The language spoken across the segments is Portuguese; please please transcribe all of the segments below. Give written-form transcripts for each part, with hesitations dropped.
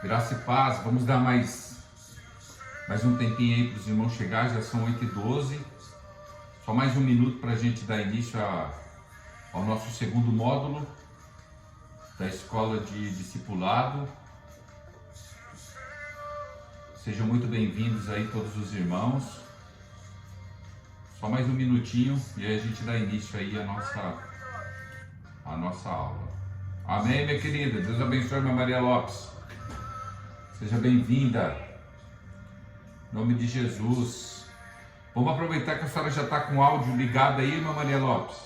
Graça e paz, vamos dar mais um tempinho aí para os irmãos chegar, já são 8h12. Só mais um minuto para a gente dar início ao nosso segundo módulo da Escola de Discipulado. Sejam muito bem-vindos aí todos os irmãos. Só mais um minutinho e aí a gente dá início aí à nossa aula. Amém, minha querida? Deus abençoe, minha Maria Lopes. Seja bem-vinda, em nome de Jesus. Vamos aproveitar que a senhora já está com o áudio ligado aí, irmã Maria Lopes.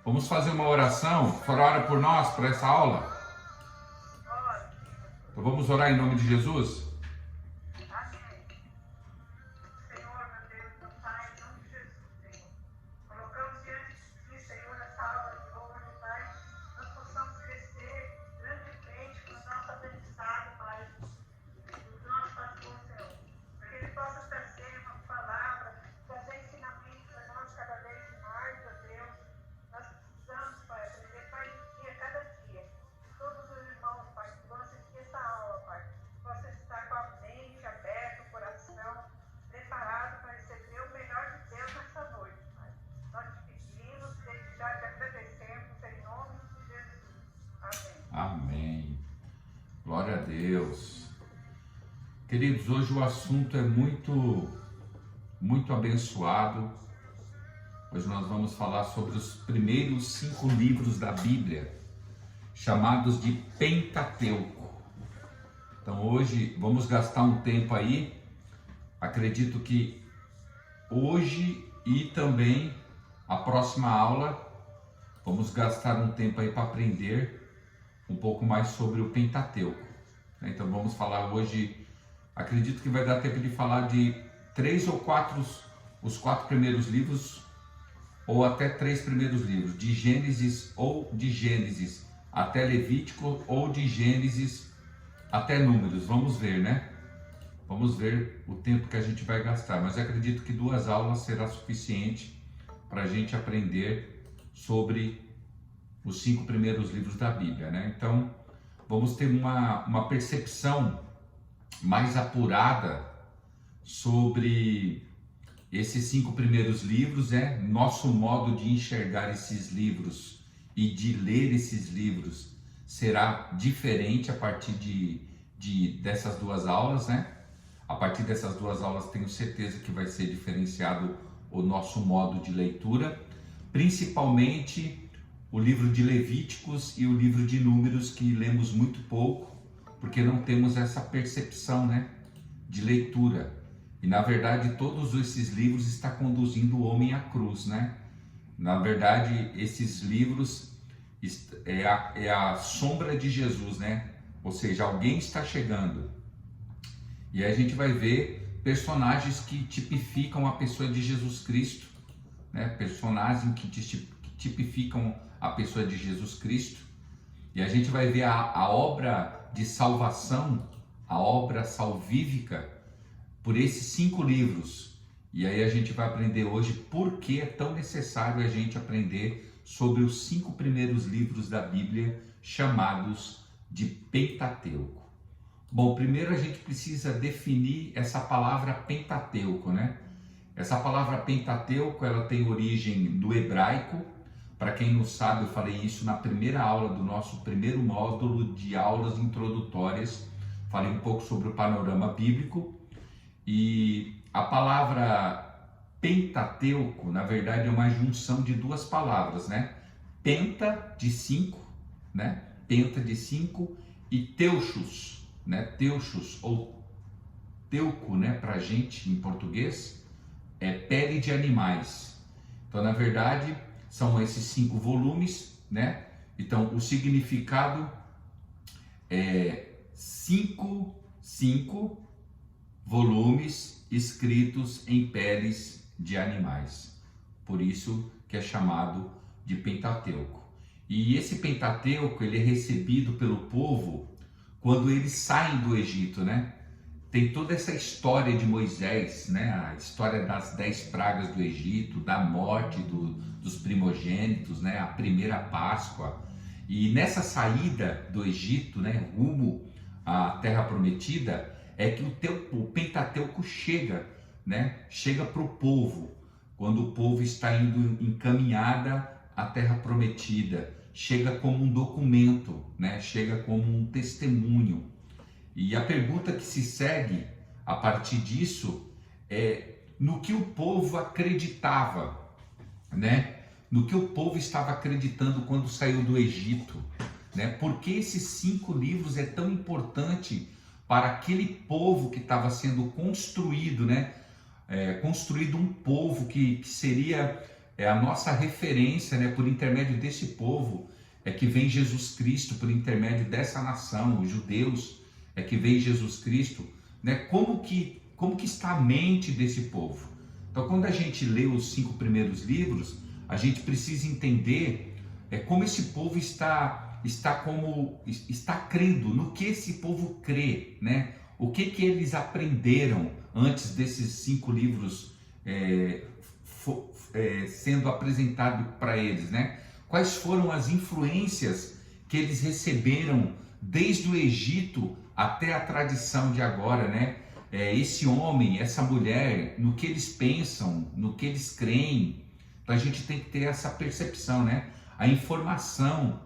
Vamos fazer uma oração. A senhora ora por nós, para essa aula? Então vamos orar em nome de Jesus? Amém. Glória a Deus. Queridos, hoje o assunto é muito abençoado. Hoje nós vamos falar sobre os primeiros 5 livros da Bíblia, chamados de Pentateuco. Então hoje vamos gastar um tempo aí, acredito que hoje e também a próxima aula, vamos gastar um tempo aí para aprender um pouco mais sobre o Pentateuco. Então vamos falar hoje, acredito que vai dar tempo de falar de 3 ou 4, os 4 primeiros livros, ou até 3 primeiros livros, de Gênesis até Levítico, ou de Gênesis até Números. Vamos ver, né? Vamos ver o tempo que a gente vai gastar, mas eu acredito que 2 aulas será suficiente para a gente aprender sobre os 5 primeiros livros da Bíblia, né? Então, vamos ter uma percepção mais apurada sobre esses 5 primeiros livros, nosso modo de enxergar esses livros e de ler esses livros será diferente a partir dessas 2 aulas, né? A partir dessas 2 aulas tenho certeza que vai ser diferenciado o nosso modo de leitura, principalmente o livro de Levíticos e o livro de Números, que lemos muito pouco, porque não temos essa percepção, né, de leitura. E na verdade todos esses livros estão conduzindo o homem à cruz, né? Na verdade esses livros é a sombra de Jesus, né? Ou seja, alguém está chegando. E aí a gente vai ver personagens que tipificam a pessoa de Jesus Cristo, né? Personagens que tipificam a pessoa de Jesus Cristo, e a gente vai ver a obra de salvação, a obra salvífica por esses 5 livros. E aí a gente vai aprender hoje por que é tão necessário a gente aprender sobre os 5 primeiros livros da Bíblia, chamados de Pentateuco. Bom, primeiro a gente precisa definir essa palavra Pentateuco, né? Essa palavra Pentateuco, ela tem origem do hebraico. Para quem não sabe, eu falei isso na primeira aula do nosso primeiro módulo de aulas introdutórias. Falei um pouco sobre o panorama bíblico. E a palavra Pentateuco, na verdade, é uma junção de 2 palavras, né? Penta, de 5, né? Penta, de 5, e teuchos, né? Teuchos, ou teuco, né? Para gente, em português, é pele de animais. Então, na verdade, são esses 5 volumes, né? Então, o significado é 5 volumes escritos em peles de animais. Por isso que é chamado de Pentateuco. E esse Pentateuco, ele é recebido pelo povo quando eles saem do Egito, né? Tem toda essa história de Moisés, né? A história das 10 pragas do Egito, da morte dos primogênitos, né? A primeira Páscoa. E nessa saída do Egito, né? Rumo à Terra Prometida, é que o Pentateuco chega, né? Chega para o povo, quando o povo está indo encaminhada à Terra Prometida, chega como um documento, né? Chega como um testemunho. E a pergunta que se segue a partir disso é no que o povo acreditava, né? No que o povo estava acreditando quando saiu do Egito, né? Por que esses 5 livros é tão importante para aquele povo que estava sendo construído, né? Construído um povo que seria a nossa referência, né? Por intermédio desse povo é que vem Jesus Cristo, por intermédio dessa nação, os judeus, é que vem Jesus Cristo, né? Como que está a mente desse povo? Então, quando a gente lê os 5 primeiros livros, a gente precisa entender como esse povo está crendo, no que esse povo crê, né? O que eles aprenderam antes desses 5 livros sendo apresentado para eles, né? Quais foram as influências que eles receberam desde o Egito até a tradição de agora, né? Esse homem, essa mulher, no que eles pensam, no que eles creem. Então a gente tem que ter essa percepção, né? A informação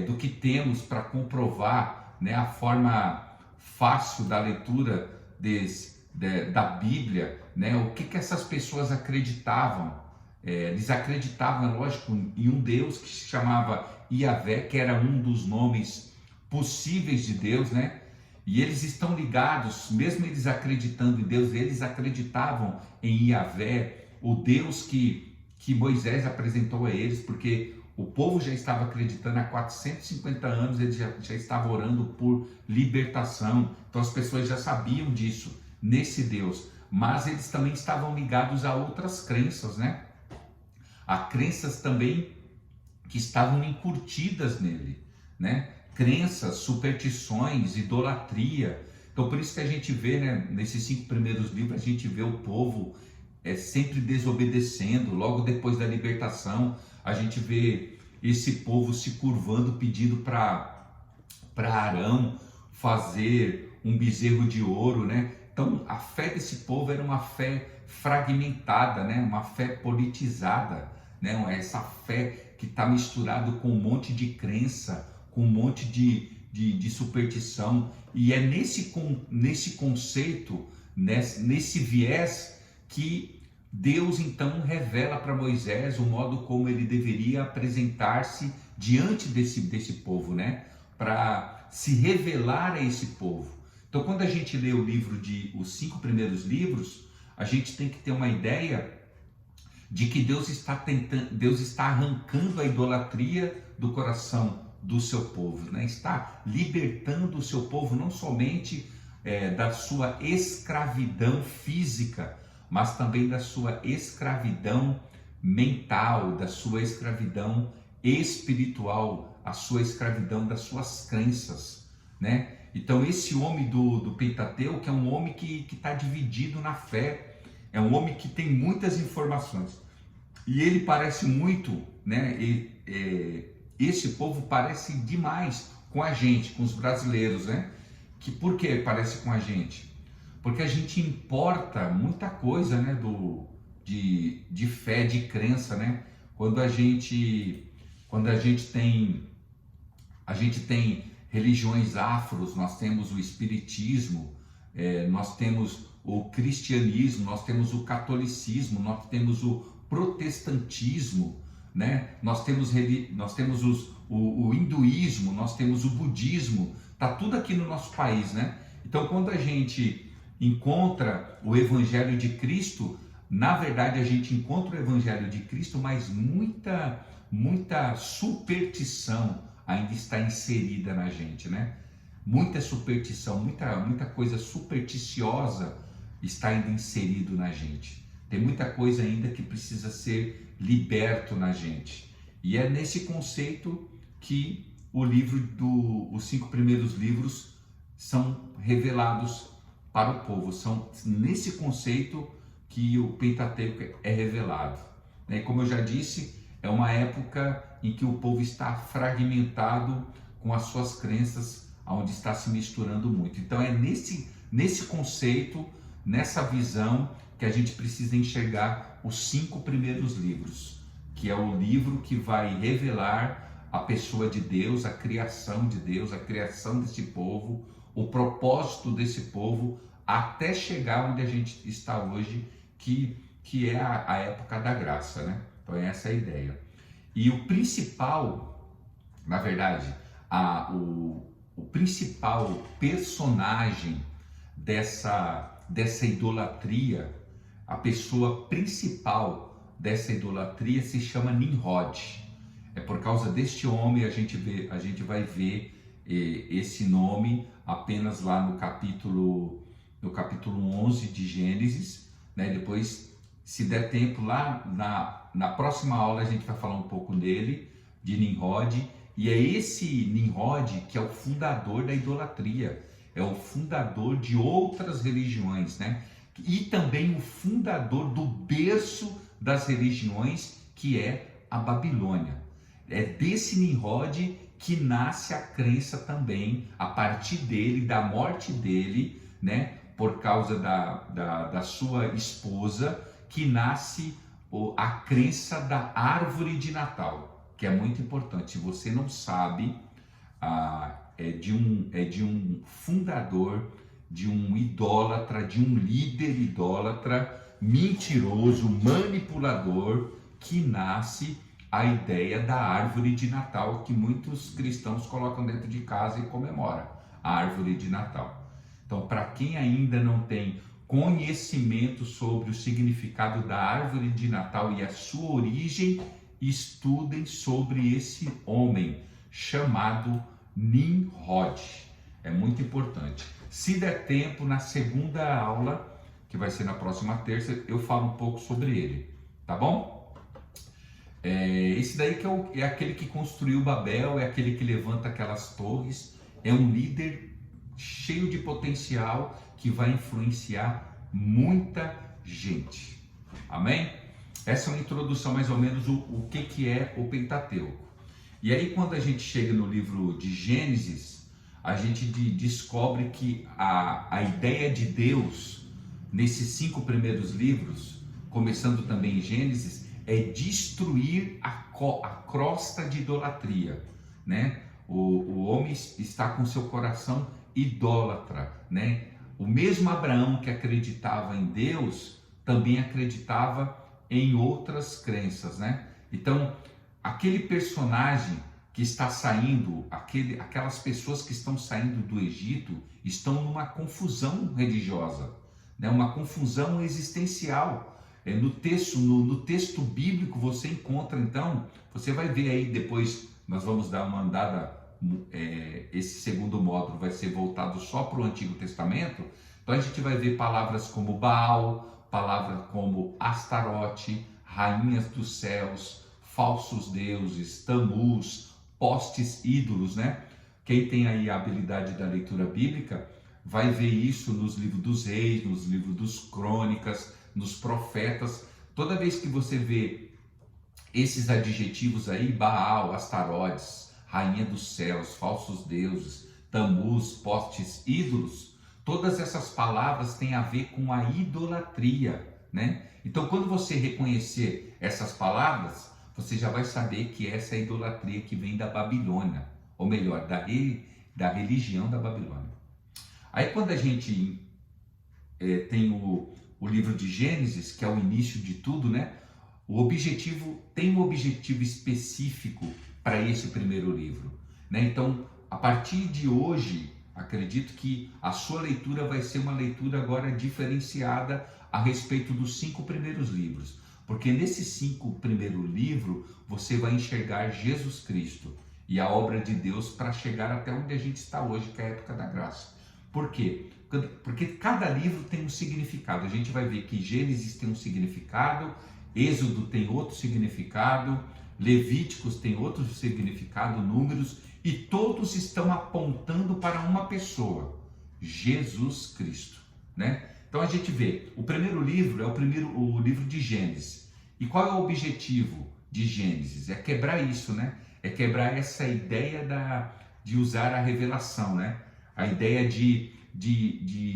do que temos para comprovar, né? A forma fácil da leitura da Bíblia, né? O que essas pessoas acreditavam. Eles acreditavam, lógico, em um Deus que se chamava Iavé, que era um dos nomes possíveis de Deus, né? E eles estão ligados, mesmo eles acreditando em Deus, eles acreditavam em Iavé, o Deus que Moisés apresentou a eles, porque o povo já estava acreditando há 450 anos, eles já estavam orando por libertação. Então as pessoas já sabiam disso, nesse Deus. Mas eles também estavam ligados a outras crenças, né? A crenças também que estavam encurtidas nele, né? Crenças, superstições, idolatria. Então por isso que a gente vê, né, nesses 5 primeiros livros, a gente vê o povo sempre desobedecendo. Logo depois da libertação, a gente vê esse povo se curvando, pedindo para Arão fazer um bezerro de ouro, né? Então a fé desse povo era uma fé fragmentada, né? Uma fé politizada, né? Essa fé que está misturado com um monte de crença, com um monte de superstição. E é nesse conceito, nesse viés, que Deus então revela para Moisés o modo como ele deveria apresentar-se diante desse povo, né? Para se revelar a esse povo. Então, quando a gente lê o livro os 5 primeiros livros, a gente tem que ter uma ideia de que Deus está arrancando a idolatria do coração do seu povo, né? Está libertando o seu povo não somente da sua escravidão física, mas também da sua escravidão mental, da sua escravidão espiritual, a sua escravidão das suas crenças, né? Então esse homem do Pentateuco é um homem que está dividido na fé, é um homem que tem muitas informações, e ele parece muito, né? Esse povo parece demais com a gente, com os brasileiros, né? Por que parece com a gente? Porque a gente importa muita coisa, né? De fé, de crença, né? Quando a gente tem religiões afros, nós temos o espiritismo, nós temos o cristianismo, nós temos o catolicismo, nós temos o protestantismo, né? Nós temos o hinduísmo, nós temos o budismo, tá tudo aqui no nosso país, né? Então, quando a gente encontra o Evangelho de Cristo, na verdade a gente encontra o Evangelho de Cristo, mas muita superstição ainda está inserida na gente, né? Muita superstição, muita coisa supersticiosa está ainda inserido na gente. Tem muita coisa ainda que precisa ser liberto na gente. E é nesse conceito que os 5 primeiros livros são revelados para o povo. São nesse conceito que o Pentateuco é revelado. E como eu já disse, é uma época em que o povo está fragmentado com as suas crenças onde está se misturando muito. Então é nesse conceito, nessa visão, que a gente precisa enxergar os 5 primeiros livros, que é o livro que vai revelar a pessoa de Deus, a criação de Deus, a criação desse povo, o propósito desse povo, até chegar onde a gente está hoje, que é a época da graça, né? Então é essa a ideia. E o principal, na verdade, o principal personagem dessa idolatria, a pessoa principal dessa idolatria se chama Nimrod. É por causa deste homem a gente vai ver esse nome apenas lá no capítulo 11 de Gênesis, né? Depois, se der tempo, lá na próxima aula a gente vai falar um pouco dele, de Nimrod, e é esse Nimrod que é o fundador da idolatria, é o fundador de outras religiões, né? E também o fundador do berço das religiões, que é a Babilônia. É desse Nimrod que nasce a crença também, a partir dele, da morte dele, né? Por causa da sua esposa, que nasce a crença da árvore de Natal, que é muito importante. Se você não sabe, é de um fundador, de um idólatra, de um líder idólatra, mentiroso, manipulador, que nasce a ideia da árvore de Natal, que muitos cristãos colocam dentro de casa e comemora a árvore de Natal. Então, para quem ainda não tem conhecimento sobre o significado da árvore de Natal e a sua origem, estudem sobre esse homem chamado Nimrod. É muito importante. Se der tempo, na segunda aula, que vai ser na próxima terça, eu falo um pouco sobre ele, tá bom? Esse daí que é aquele que construiu Babel, é aquele que levanta aquelas torres, é um líder cheio de potencial que vai influenciar muita gente. Amém? Essa é uma introdução mais ou menos o que é o Pentateuco. E aí quando a gente chega no livro de Gênesis, a gente descobre que a ideia de Deus nesses 5 primeiros livros, começando também em Gênesis, é destruir a crosta de idolatria, né? O homem está com seu coração idólatra, né? O mesmo Abraão que acreditava em Deus também acreditava em outras crenças, né? Então, aquele personagem que está saindo, aquelas pessoas que estão saindo do Egito, estão numa confusão religiosa, né? Uma confusão existencial. No texto bíblico você encontra, então, você vai ver aí depois, nós vamos dar uma andada, esse segundo módulo vai ser voltado só para o Antigo Testamento, então a gente vai ver palavras como Baal, palavras como Astarote, rainhas dos céus, falsos deuses, Tamuz, postes ídolos, né? Quem tem aí a habilidade da leitura bíblica vai ver isso nos livros dos reis, nos livros dos crônicas, nos profetas. Toda vez que você vê esses adjetivos aí, Baal, Astarotes, rainha dos céus, falsos deuses, Tamuz, postes, ídolos, todas essas palavras têm a ver com a idolatria, né? Então, quando você reconhecer essas palavras, você já vai saber que essa é a idolatria que vem da Babilônia, ou melhor, da religião da Babilônia. Aí, quando a gente tem o livro de Gênesis, que é o início de tudo, né? Tem um objetivo específico para esse primeiro livro, né? Então, a partir de hoje, acredito que a sua leitura vai ser uma leitura agora diferenciada a respeito dos 5 primeiros livros, porque nesses 5 primeiros livros você vai enxergar Jesus Cristo e a obra de Deus para chegar até onde a gente está hoje, que é a época da graça. Por quê? Porque cada livro tem um significado. A gente vai ver que Gênesis tem um significado, Êxodo tem outro significado, Levíticos tem outro significado, Números, e todos estão apontando para uma pessoa, Jesus Cristo, né? Então a gente vê, o primeiro livro é o livro de Gênesis. E qual é o objetivo de Gênesis? É quebrar isso, né? É quebrar essa ideia de usar a revelação, né? A ideia de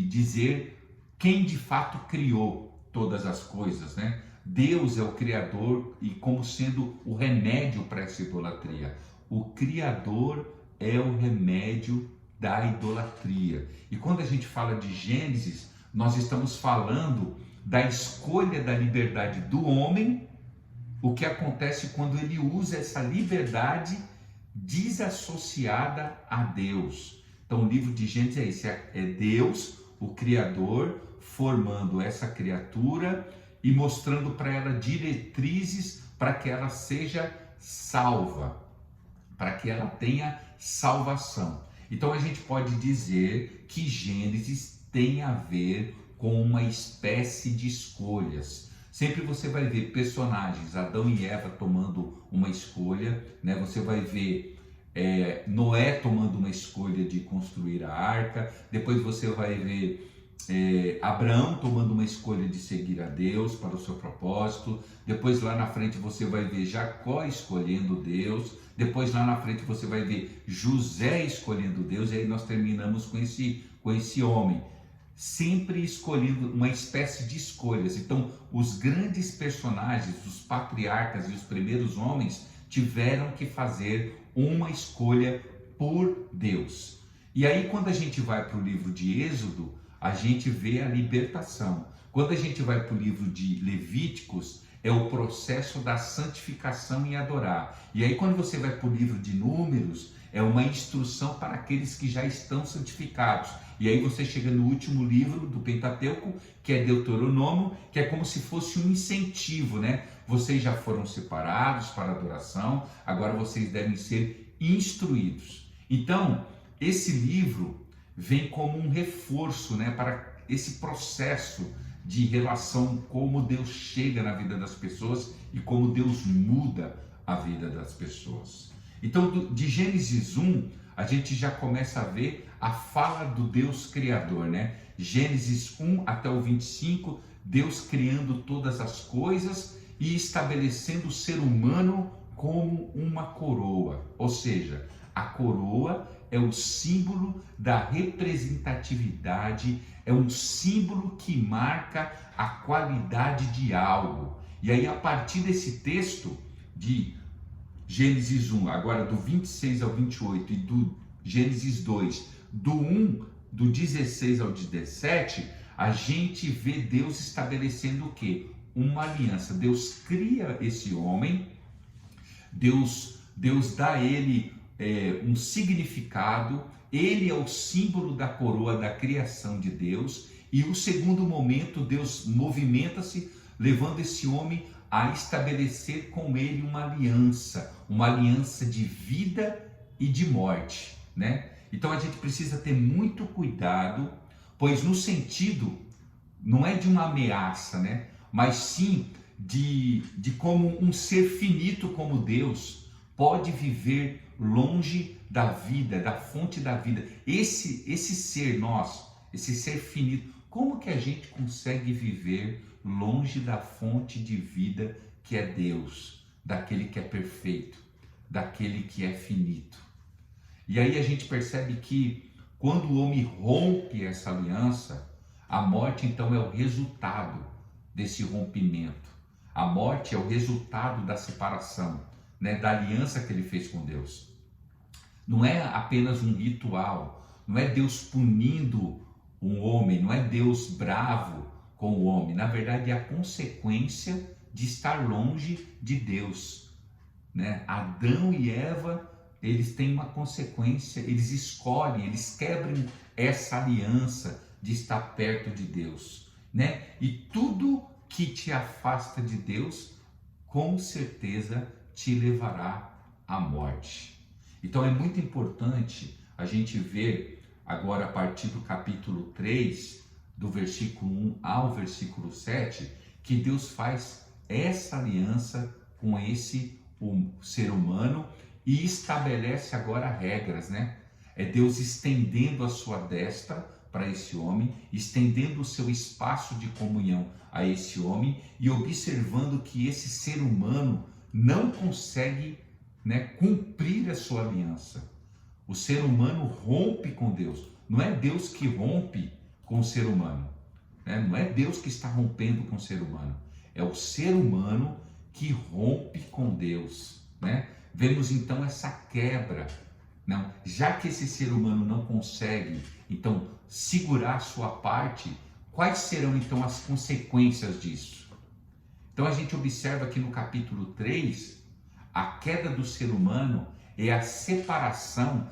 dizer quem de fato criou todas as coisas, né? Deus é o Criador e como sendo o remédio para essa idolatria. O Criador é o remédio da idolatria. E quando a gente fala de Gênesis, nós estamos falando da escolha da liberdade do homem, o que acontece quando ele usa essa liberdade desassociada a Deus. Então o livro de Gênesis é esse, é Deus, o Criador, formando essa criatura e mostrando para ela diretrizes para que ela seja salva, para que ela tenha salvação. Então a gente pode dizer que Gênesis tem a ver com uma espécie de escolhas. Sempre você vai ver personagens, Adão e Eva tomando uma escolha, né? Você vai ver Noé tomando uma escolha de construir a arca, depois você vai ver Abraão tomando uma escolha de seguir a Deus para o seu propósito, depois lá na frente você vai ver Jacó escolhendo Deus, depois lá na frente você vai ver José escolhendo Deus, e aí nós terminamos com esse homem, sempre escolhendo uma espécie de escolhas. Então os grandes personagens, os patriarcas e os primeiros homens tiveram que fazer uma escolha por Deus. E aí quando a gente vai para o livro de Êxodo, a gente vê a libertação. Quando a gente vai para o livro de Levíticos, é o processo da santificação e adorar. E aí quando você vai para o livro de Números, é uma instrução para aqueles que já estão santificados. E aí você chega no último livro do Pentateuco, que é Deuteronômio, que é como se fosse um incentivo, né? Vocês já foram separados para adoração, agora vocês devem ser instruídos. Então, esse livro vem como um reforço, né, para esse processo de relação, como Deus chega na vida das pessoas e como Deus muda a vida das pessoas. Então, de Gênesis 1, a gente já começa a ver a fala do Deus Criador, né? Gênesis 1 até o 25, Deus criando todas as coisas e estabelecendo o ser humano como uma coroa. Ou seja, a coroa é o símbolo da representatividade, é um símbolo que marca a qualidade de algo. E aí, a partir desse texto de Gênesis 1, agora do 26 ao 28, e do Gênesis 2, do 16 ao 17, a gente vê Deus estabelecendo o quê? Uma aliança. Deus cria esse homem, Deus dá a ele um significado, ele é o símbolo da coroa da criação de Deus, e o segundo momento Deus movimenta-se, levando esse homem a estabelecer com ele uma aliança de vida e de morte, né? Então a gente precisa ter muito cuidado, pois no sentido, não é de uma ameaça, né? Mas sim de como um ser finito como Deus pode viver longe da vida, da fonte da vida. Esse ser esse ser finito, como que a gente consegue viver longe da fonte de vida que é Deus, daquele que é perfeito, daquele que é finito? E aí a gente percebe que quando o homem rompe essa aliança, a morte então é o resultado desse rompimento. A morte é o resultado da separação, né, da aliança que ele fez com Deus. Não é apenas um ritual, não é Deus punindo um homem, não é Deus bravo com o homem. Na verdade, é a consequência de estar longe de Deus, né? Adão e Eva, eles têm uma consequência, eles escolhem, eles quebram essa aliança de estar perto de Deus, né? E tudo que te afasta de Deus, com certeza te levará à morte. Então é muito importante a gente ver agora, a partir do capítulo 3, do versículo 1 ao versículo 7, que Deus faz essa aliança com esse ser humano e estabelece agora regras, né? É Deus estendendo a sua destra para esse homem, estendendo o seu espaço de comunhão a esse homem e observando que esse ser humano não consegue, né, cumprir a sua aliança. O ser humano rompe com Deus. Não é Deus que rompe com o ser humano, né? Não é Deus que está rompendo com o ser humano. É o ser humano que rompe com Deus, né? Vemos então essa quebra. Não, já que esse ser humano não consegue, então, segurar a sua parte, quais serão então as consequências disso? Então a gente observa aqui no capítulo 3, a queda do ser humano é a separação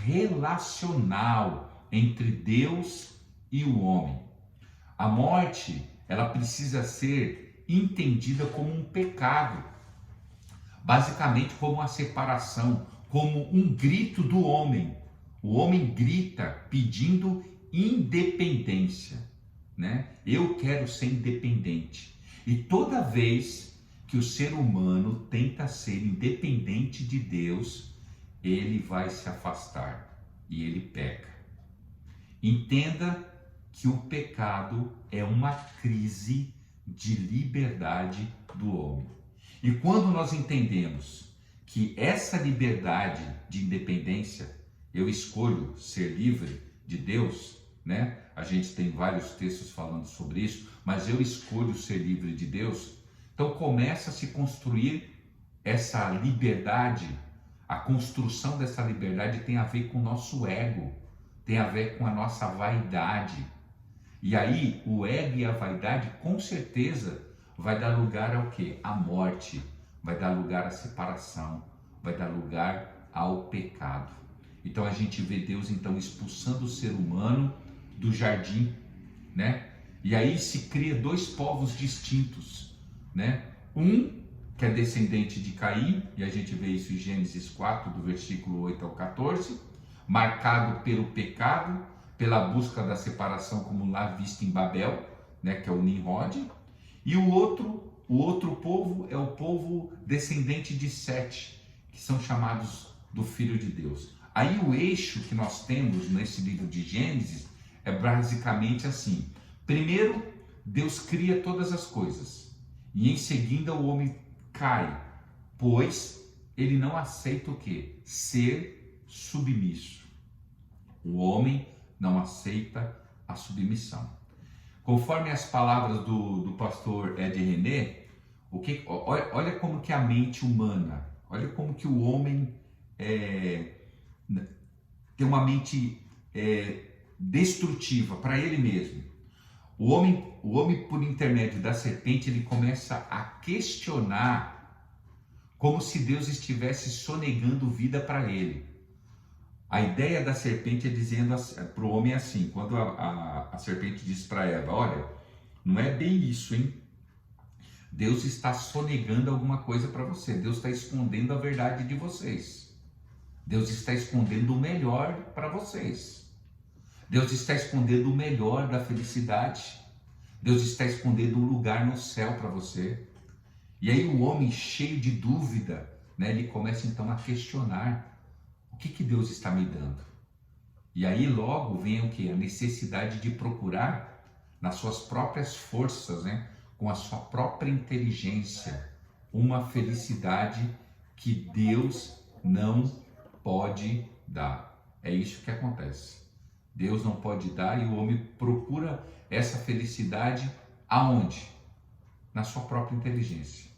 relacional entre Deus e o homem. A morte, ela precisa ser entendida como um pecado, basicamente como uma separação, como um grito do homem. O homem grita pedindo independência, né? Eu quero ser independente. E toda vez que o ser humano tenta ser independente de Deus, ele vai se afastar e ele peca. Entenda que o pecado é uma crise de liberdade do homem. E quando nós entendemos que essa liberdade de independência, eu escolho ser livre de Deus, né? A gente tem vários textos falando sobre isso, mas eu escolho ser livre de Deus. Então começa a se construir essa liberdade. A construção dessa liberdade tem a ver com o nosso ego, tem a ver com a nossa vaidade. E aí o ego e a vaidade com certeza vai dar lugar ao quê? À morte, vai dar lugar à separação, vai dar lugar ao pecado. Então a gente vê Deus então expulsando o ser humano do jardim, né? E aí se cria dois povos distintos, né? Um que é descendente de Caim, e a gente vê isso em Gênesis 4, do versículo 8 ao 14, marcado pelo pecado, pela busca da separação, como lá visto em Babel, né? Que é o Nimrod. E o outro povo é o povo descendente de Sete, que são chamados do Filho de Deus. Aí o eixo que nós temos nesse livro de Gênesis é basicamente assim. Primeiro, Deus cria todas as coisas. E em seguida o homem cai, pois ele não aceita o quê? Ser submisso. O homem não aceita a submissão. Conforme as palavras do pastor Ed René, olha como que a mente humana, olha como que o homem tem uma mente destrutiva para ele mesmo. O homem, por intermédio da serpente, ele começa a questionar como se Deus estivesse sonegando vida para ele. A ideia da serpente é dizendo para o homem assim, quando a serpente diz para Eva, olha, não é bem isso, hein? Deus está sonegando alguma coisa para você, Deus está escondendo a verdade de vocês. Deus está escondendo o melhor para vocês. Deus está escondendo o melhor da felicidade. Deus está escondendo um lugar no céu para você. E aí o homem cheio de dúvida, né, ele começa então a questionar. O que Deus está me dando? E aí logo vem o que? A necessidade de procurar nas suas próprias forças, né, com a sua própria inteligência, uma felicidade que Deus não pode dar. É isso que acontece. Deus não pode dar e o homem procura essa felicidade aonde? Na sua própria inteligência.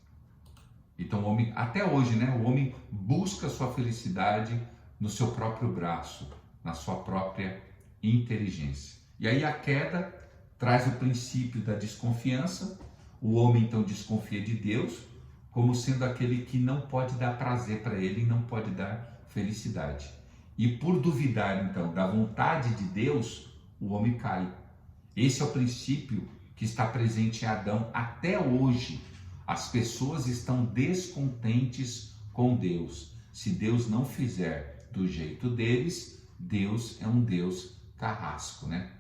Então o homem, até hoje, né, o homem busca a sua felicidade no seu próprio braço, na sua própria inteligência. E aí a queda traz o princípio da desconfiança. O homem então desconfia de Deus como sendo aquele que não pode dar prazer para ele e não pode dar felicidade. E por duvidar então da vontade de Deus, o homem cai. Esse é o princípio que está presente em Adão até hoje. As pessoas estão descontentes com Deus. Se Deus não fizer do jeito deles, Deus é um Deus carrasco, né?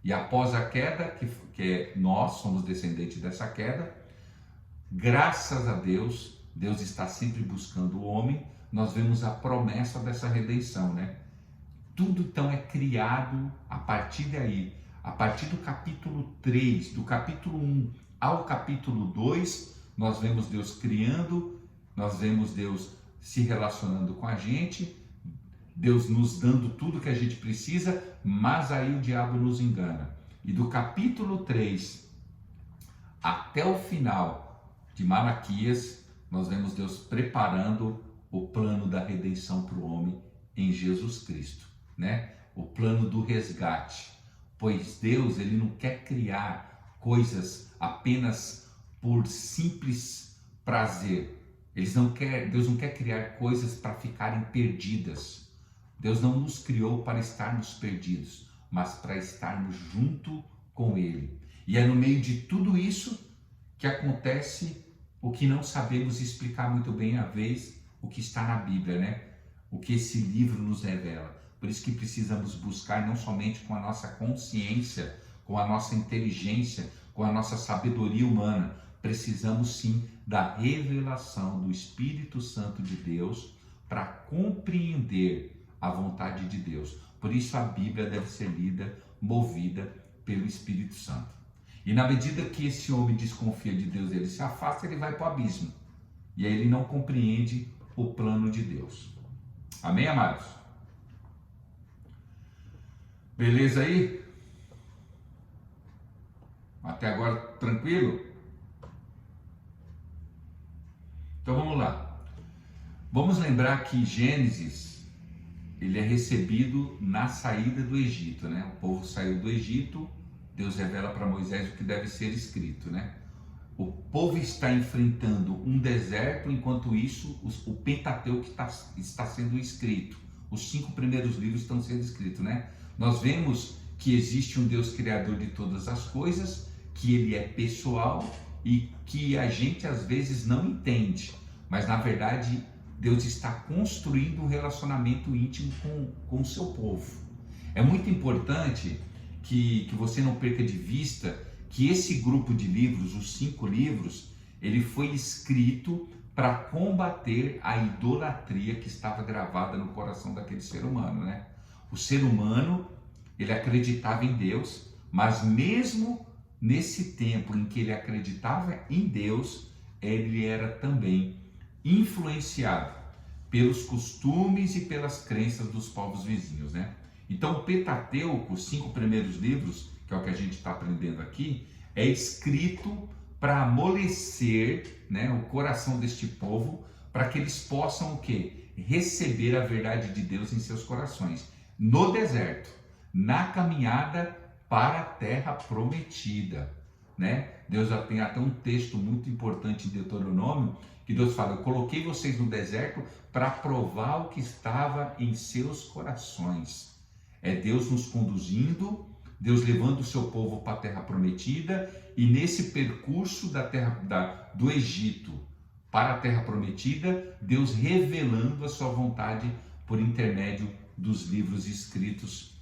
E após a queda, que nós somos descendentes dessa queda, graças a Deus, Deus está sempre buscando o homem, nós vemos a promessa dessa redenção, né? Tudo então é criado a partir daí, a partir do capítulo 3, do capítulo 1 ao capítulo 2, nós vemos Deus criando, nós vemos Deus se relacionando com a gente, Deus nos dando tudo que a gente precisa, mas aí o diabo nos engana. E do capítulo 3 até o final de Malaquias, nós vemos Deus preparando o plano da redenção para o homem em Jesus Cristo, né? O plano do resgate. Pois Deus, ele não quer criar coisas apenas por simples prazer. Deus não quer criar coisas para ficarem perdidas. Deus não nos criou para estarmos perdidos, mas para estarmos junto com Ele. E é no meio de tudo isso que acontece o que não sabemos explicar muito bem à vez, o que está na Bíblia, né? O que esse livro nos revela. Por isso que precisamos buscar não somente com a nossa consciência, com a nossa inteligência, com a nossa sabedoria humana. Precisamos sim da revelação do Espírito Santo de Deus para compreender a vontade de Deus. Por isso a Bíblia deve ser lida, movida pelo Espírito Santo. E na medida que esse homem desconfia de Deus, ele se afasta, ele vai para o abismo. E aí ele não compreende o plano de Deus. Amém, amados? Beleza aí? Até agora tranquilo? Então vamos lá. Vamos lembrar que Gênesis, ele é recebido na saída do Egito, né? O povo saiu do Egito, Deus revela para Moisés o que deve ser escrito, né? O povo está enfrentando um deserto, enquanto isso o Pentateuco está sendo escrito. Os 5 primeiros livros estão sendo escritos, né? Nós vemos que existe um Deus criador de todas as coisas, que ele é pessoal e que a gente às vezes não entende, mas na verdade Deus está construindo um relacionamento íntimo com o seu povo. É muito importante que você não perca de vista que esse grupo de livros, os 5 livros, ele foi escrito para combater a idolatria que estava gravada no coração daquele ser humano, né? O ser humano, ele acreditava em Deus, mas mesmo nesse tempo em que ele acreditava em Deus, ele era também influenciado pelos costumes e pelas crenças dos povos vizinhos, né? Então o Pentateuco, os 5 primeiros livros, que é o que a gente está aprendendo aqui, é escrito para amolecer, né, o coração deste povo, para que eles possam o quê? Receber a verdade de Deus em seus corações, no deserto, na caminhada para a terra prometida, né? Deus já tem até um texto muito importante em Deuteronômio, que Deus fala: eu coloquei vocês no deserto para provar o que estava em seus corações. É Deus nos conduzindo, Deus levando o seu povo para a terra prometida, e nesse percurso do Egito para a terra prometida, Deus revelando a sua vontade por intermédio dos livros escritos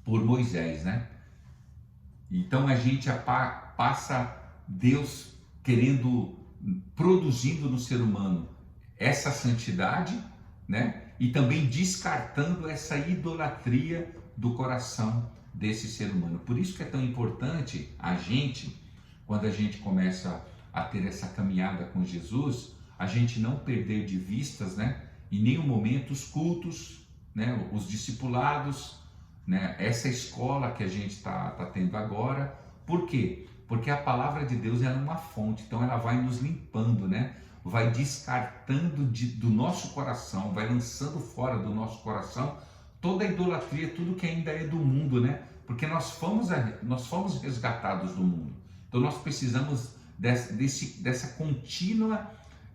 por Moisés, né? Então a gente passa Deus produzindo no ser humano essa santidade, né? E também descartando essa idolatria do coração desse ser humano. Por isso que é tão importante a gente, quando a gente começa a ter essa caminhada com Jesus, a gente não perder de vistas, né? Em nenhum momento os cultos, né? Os discipulados, né? Essa escola que a gente está tendo agora. Por quê? Porque a palavra de Deus é uma fonte, então ela vai nos limpando, né? Vai descartando do nosso coração, vai lançando fora do nosso coração toda a idolatria, tudo que ainda é do mundo, né? Porque nós fomos resgatados do mundo. Então nós precisamos dessa contínua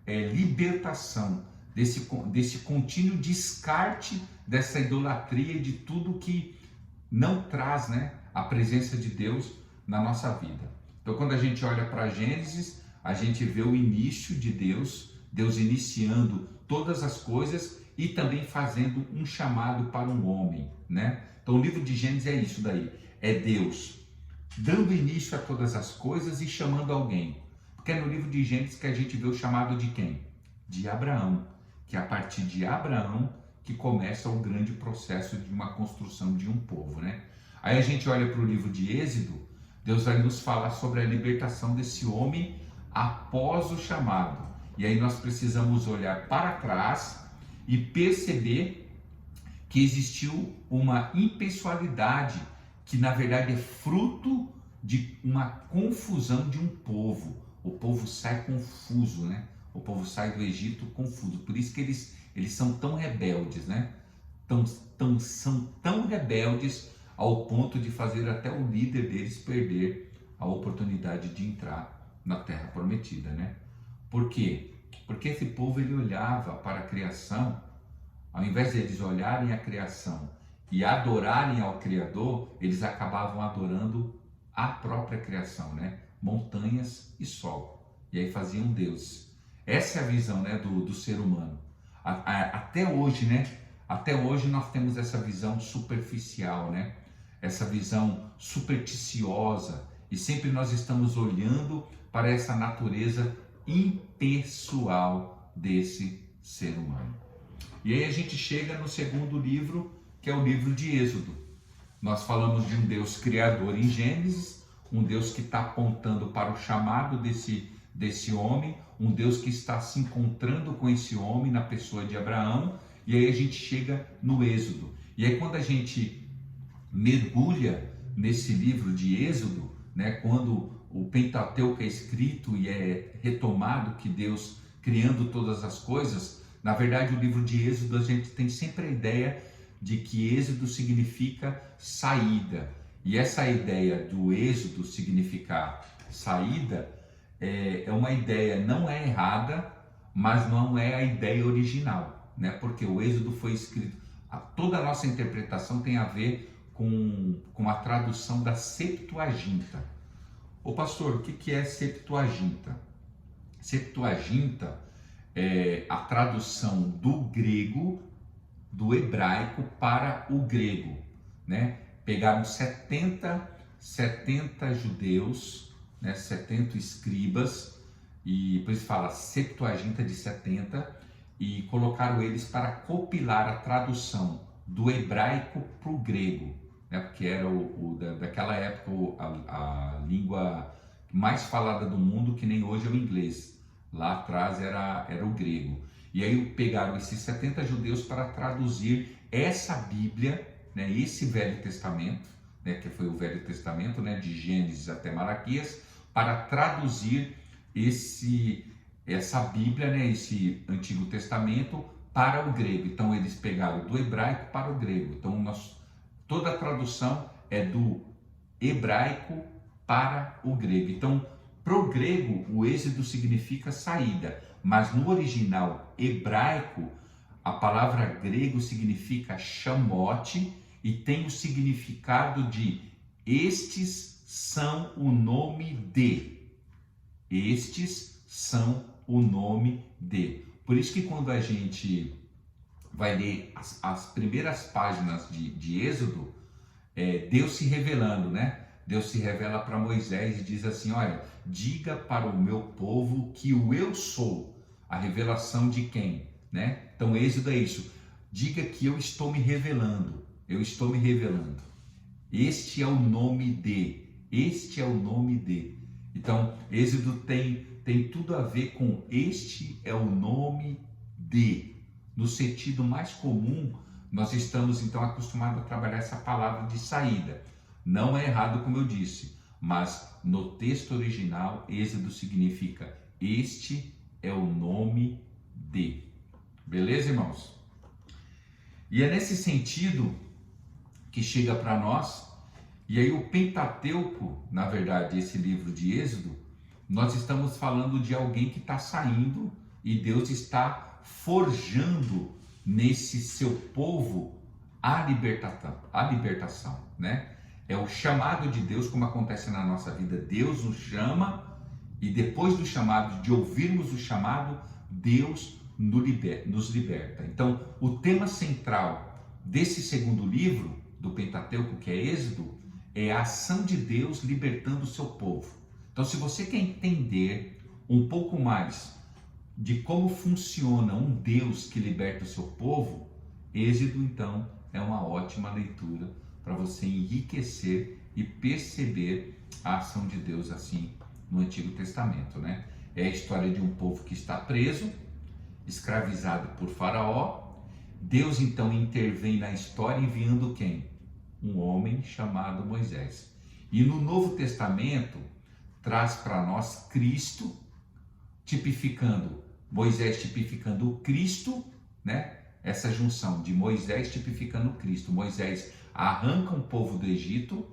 libertação, desse contínuo descarte dessa idolatria e de tudo que não traz, né, a presença de Deus na nossa vida. Então quando a gente olha para Gênesis, a gente vê o início de Deus iniciando todas as coisas e também fazendo um chamado para um homem, né? Então o livro de Gênesis é isso daí, é Deus dando início a todas as coisas e chamando alguém. Porque é no livro de Gênesis que a gente vê o chamado de quem? De Abraão, que é a partir de Abraão que começa o grande processo de uma construção de um povo, né? Aí a gente olha para o livro de Êxodo, Deus vai nos falar sobre a libertação desse homem após o chamado. E aí nós precisamos olhar para trás e perceber que existiu uma impessoalidade que na verdade é fruto de uma confusão de um povo. O povo sai confuso, né? O povo sai do Egito confuso. Por isso que eles são tão rebeldes, né? São tão rebeldes ao ponto de fazer até o líder deles perder a oportunidade de entrar na Terra Prometida, né? Por quê? Porque esse povo ele olhava para a criação, ao invés de eles olharem a criação e adorarem ao Criador, eles acabavam adorando a própria criação, né? Montanhas e sol. E aí faziam deuses. Essa é a visão, né, do ser humano. Até hoje, né? Até hoje nós temos essa visão superficial, né? Essa visão supersticiosa. E sempre nós estamos olhando para essa natureza impessoal desse ser humano. E aí a gente chega no segundo livro, que é o livro de Êxodo. Nós falamos de um Deus criador em Gênesis, um Deus que está apontando para o chamado desse homem, um Deus que está se encontrando com esse homem na pessoa de Abraão, e aí a gente chega no Êxodo. E aí quando a gente mergulha nesse livro de Êxodo, né, quando o Pentateuco é escrito e é retomado que Deus criando todas as coisas, na verdade o livro de Êxodo a gente tem sempre a ideia de que Êxodo significa saída. E essa ideia do Êxodo significar saída é uma ideia, não é errada, mas não é a ideia original, né? Porque o Êxodo foi escrito, toda a nossa interpretação tem a ver com a tradução da Septuaginta. Ô pastor, o que é Septuaginta? Septuaginta é a tradução do grego, do hebraico para o grego, né? Pegaram 70 judeus, né? 70 escribas, e por isso fala Septuaginta de 70, e colocaram eles para compilar a tradução do hebraico para o grego, né? Porque era daquela época a língua mais falada do mundo, que nem hoje é o inglês. Lá atrás era o grego. E aí pegaram esses 70 judeus para traduzir essa Bíblia, né, esse Velho Testamento, né, que foi o Velho Testamento, né, de Gênesis até Malaquias, para traduzir essa Bíblia, né, esse Antigo Testamento para o grego. Então eles pegaram do hebraico para o grego. Então toda a tradução é do hebraico para o grego. Então, para o grego, o êxodo significa saída, mas no original hebraico, a palavra grego significa chamote e tem o significado de estes são o nome de. Estes são o nome de. Por isso que quando a gente vai ler as primeiras páginas de Êxodo, Deus se revelando, né? Deus se revela para Moisés e diz assim, olha, diga para o meu povo que o eu sou, a revelação de quem, né? Então Êxodo é isso, diga que eu estou me revelando, este é o nome de, então Êxodo tem tudo a ver com este é o nome de, no sentido mais comum, nós estamos então acostumados a trabalhar essa palavra de saída. Não é errado, como eu disse, mas no texto original, Êxodo significa este é o nome de. Beleza, irmãos? E é nesse sentido que chega para nós, e aí o Pentateuco, na verdade, esse livro de Êxodo, nós estamos falando de alguém que está saindo e Deus está forjando nesse seu povo a libertação, né? É o chamado de Deus, como acontece na nossa vida. Deus nos chama e depois do chamado, de ouvirmos o chamado, Deus nos liberta. Então, o tema central desse segundo livro do Pentateuco, que é Êxodo, é a ação de Deus libertando o seu povo. Então, se você quer entender um pouco mais de como funciona um Deus que liberta o seu povo, Êxodo, então, é uma ótima leitura para você enriquecer e perceber a ação de Deus assim no Antigo Testamento, né? É a história de um povo que está preso, escravizado por Faraó, Deus então intervém na história enviando quem? Um homem chamado Moisés. E no Novo Testamento traz para nós Cristo, tipificando Moisés, tipificando o Cristo, né? Essa junção de Moisés tipificando o Cristo. Moisés arranca um povo do Egito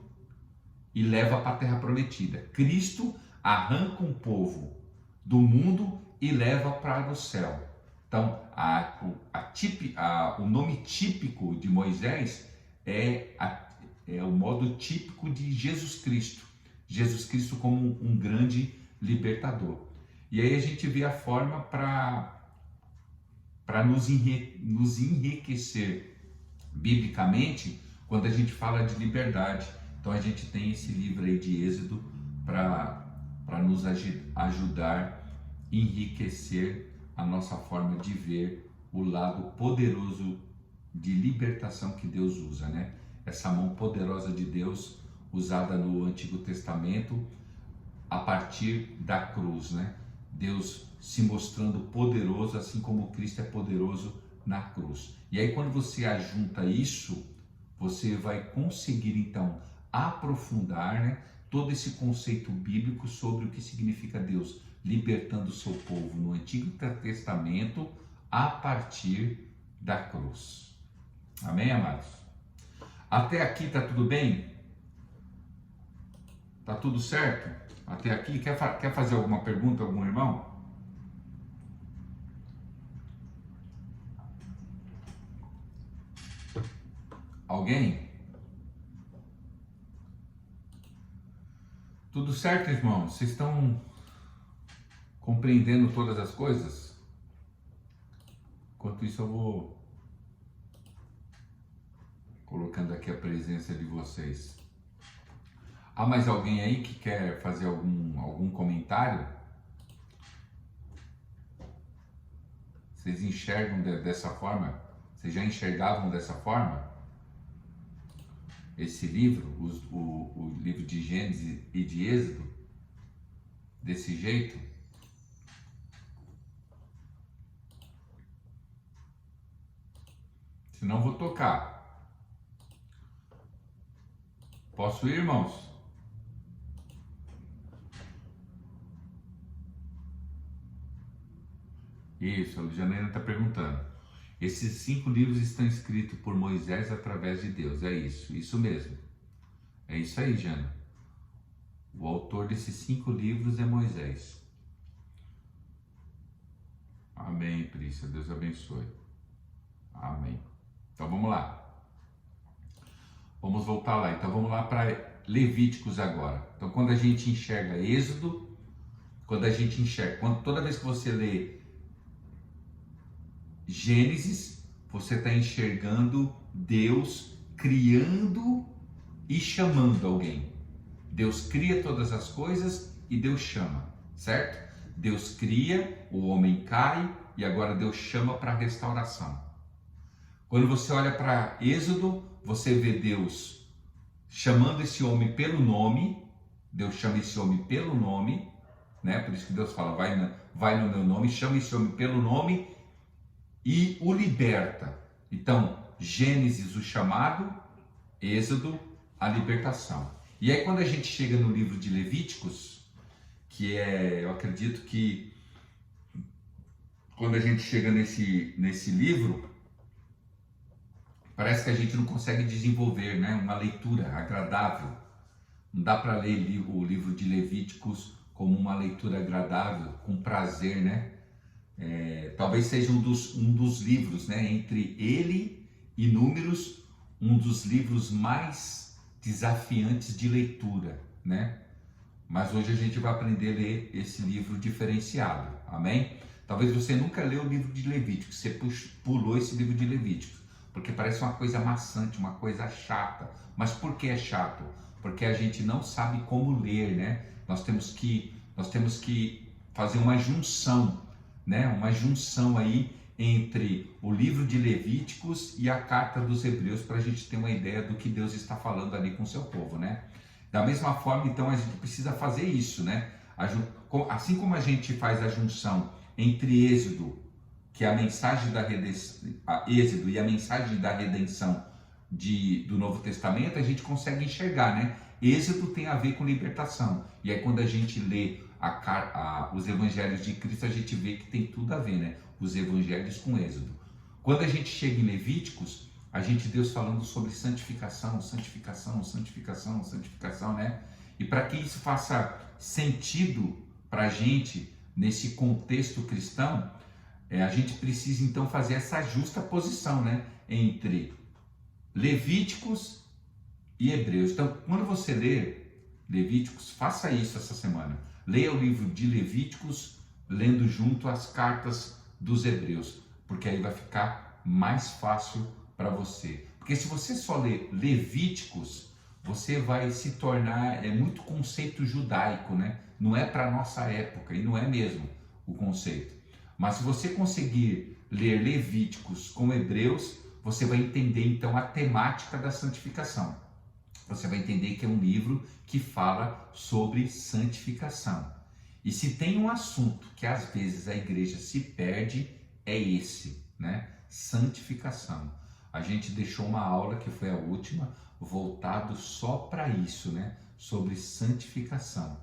e leva para a Terra Prometida. Cristo arranca um povo do mundo e leva para o céu. Então, o nome típico de Moisés é o modo típico de Jesus Cristo. Jesus Cristo como um grande libertador. E aí a gente vê a forma para nos enriquecer biblicamente quando a gente fala de liberdade. Então a gente tem esse livro aí de Êxodo para nos ajudar a enriquecer a nossa forma de ver o lado poderoso de libertação que Deus usa, né? Essa mão poderosa de Deus usada no Antigo Testamento a partir da cruz, né? Deus se mostrando poderoso, assim como Cristo é poderoso na cruz. E aí quando você ajunta isso, você vai conseguir então aprofundar, né, todo esse conceito bíblico sobre o que significa Deus libertando o seu povo no Antigo Testamento a partir da cruz. Amém, amados? Até aqui tá tudo bem? Tá tudo certo? Até aqui? Quer fazer alguma pergunta, algum irmão? Alguém? Tudo certo, irmão? Vocês estão compreendendo todas as coisas? Enquanto isso eu vou colocando aqui a presença de vocês. Há mais alguém aí que quer fazer algum comentário? Vocês enxergam dessa forma? Vocês já enxergavam dessa forma? Esse livro, o livro de Gênesis e de Êxodo, desse jeito? Senão vou tocar. Posso ir, irmãos? Isso, a Janaína está perguntando. Esses 5 livros estão escritos por Moisés através de Deus. É isso mesmo. É isso aí, Jana. O autor desses 5 livros é Moisés. Amém, Prícia. Deus abençoe. Amém. Então vamos lá. Vamos voltar lá. Então vamos lá para Levíticos agora. Então quando a gente enxerga Êxodo, toda vez que você lê Gênesis, você está enxergando Deus criando e chamando alguém. Deus cria todas as coisas e Deus chama, certo? Deus cria, o homem cai e agora Deus chama para a restauração. Quando você olha para Êxodo, você vê Deus chamando esse homem pelo nome. Deus chama esse homem pelo nome, né? Por isso que Deus fala, vai no meu nome, chama esse homem pelo nome e o liberta. Então, Gênesis, o chamado, Êxodo, a libertação. E aí quando a gente chega no livro de Levíticos, eu acredito que quando a gente chega nesse livro, parece que a gente não consegue desenvolver, né, uma leitura agradável. Não dá para ler o livro de Levíticos como uma leitura agradável, com prazer, né? Talvez seja um dos livros, né, entre ele e Números, um dos livros mais desafiantes de leitura, né? Mas hoje a gente vai aprender a ler esse livro diferenciado, amém? Talvez você nunca leu o livro de Levíticos, você pulou esse livro de Levíticos, porque parece uma coisa maçante, uma coisa chata. Mas por que é chato? Porque a gente não sabe como ler, né? Nós temos que fazer uma junção, né? Uma junção aí entre o livro de Levíticos e a carta dos Hebreus, para a gente ter uma ideia do que Deus está falando ali com o seu povo, né? Da mesma forma, então, a gente precisa fazer isso, né? Assim como a gente faz a junção entre Êxodo que a mensagem da redenção, Êxodo e a mensagem da redenção do Novo Testamento, a gente consegue enxergar, né? Êxodo tem a ver com libertação. E aí quando a gente lê os evangelhos de Cristo, a gente vê que tem tudo a ver, né? Os evangelhos com Êxodo. Quando a gente chega em Levíticos, a gente Deus falando sobre santificação, santificação, santificação, santificação, né? E para que isso faça sentido para a gente nesse contexto cristão, a gente precisa então fazer essa justa posição, né? Entre Levíticos e Hebreus. Então, quando você lê Levíticos, faça isso essa semana. Leia o livro de Levíticos, lendo junto as cartas dos Hebreus, porque aí vai ficar mais fácil para você. Porque se você só ler Levíticos, você vai se tornar, muito conceito judaico, né? Não é para a nossa época, e não é mesmo o conceito. Mas se você conseguir ler Levíticos com Hebreus, você vai entender então a temática da santificação. Você vai entender que é um livro que fala sobre santificação. E se tem um assunto que às vezes a igreja se perde, é esse, né? Santificação. A gente deixou uma aula, que foi a última, voltado só para isso, né? Sobre santificação.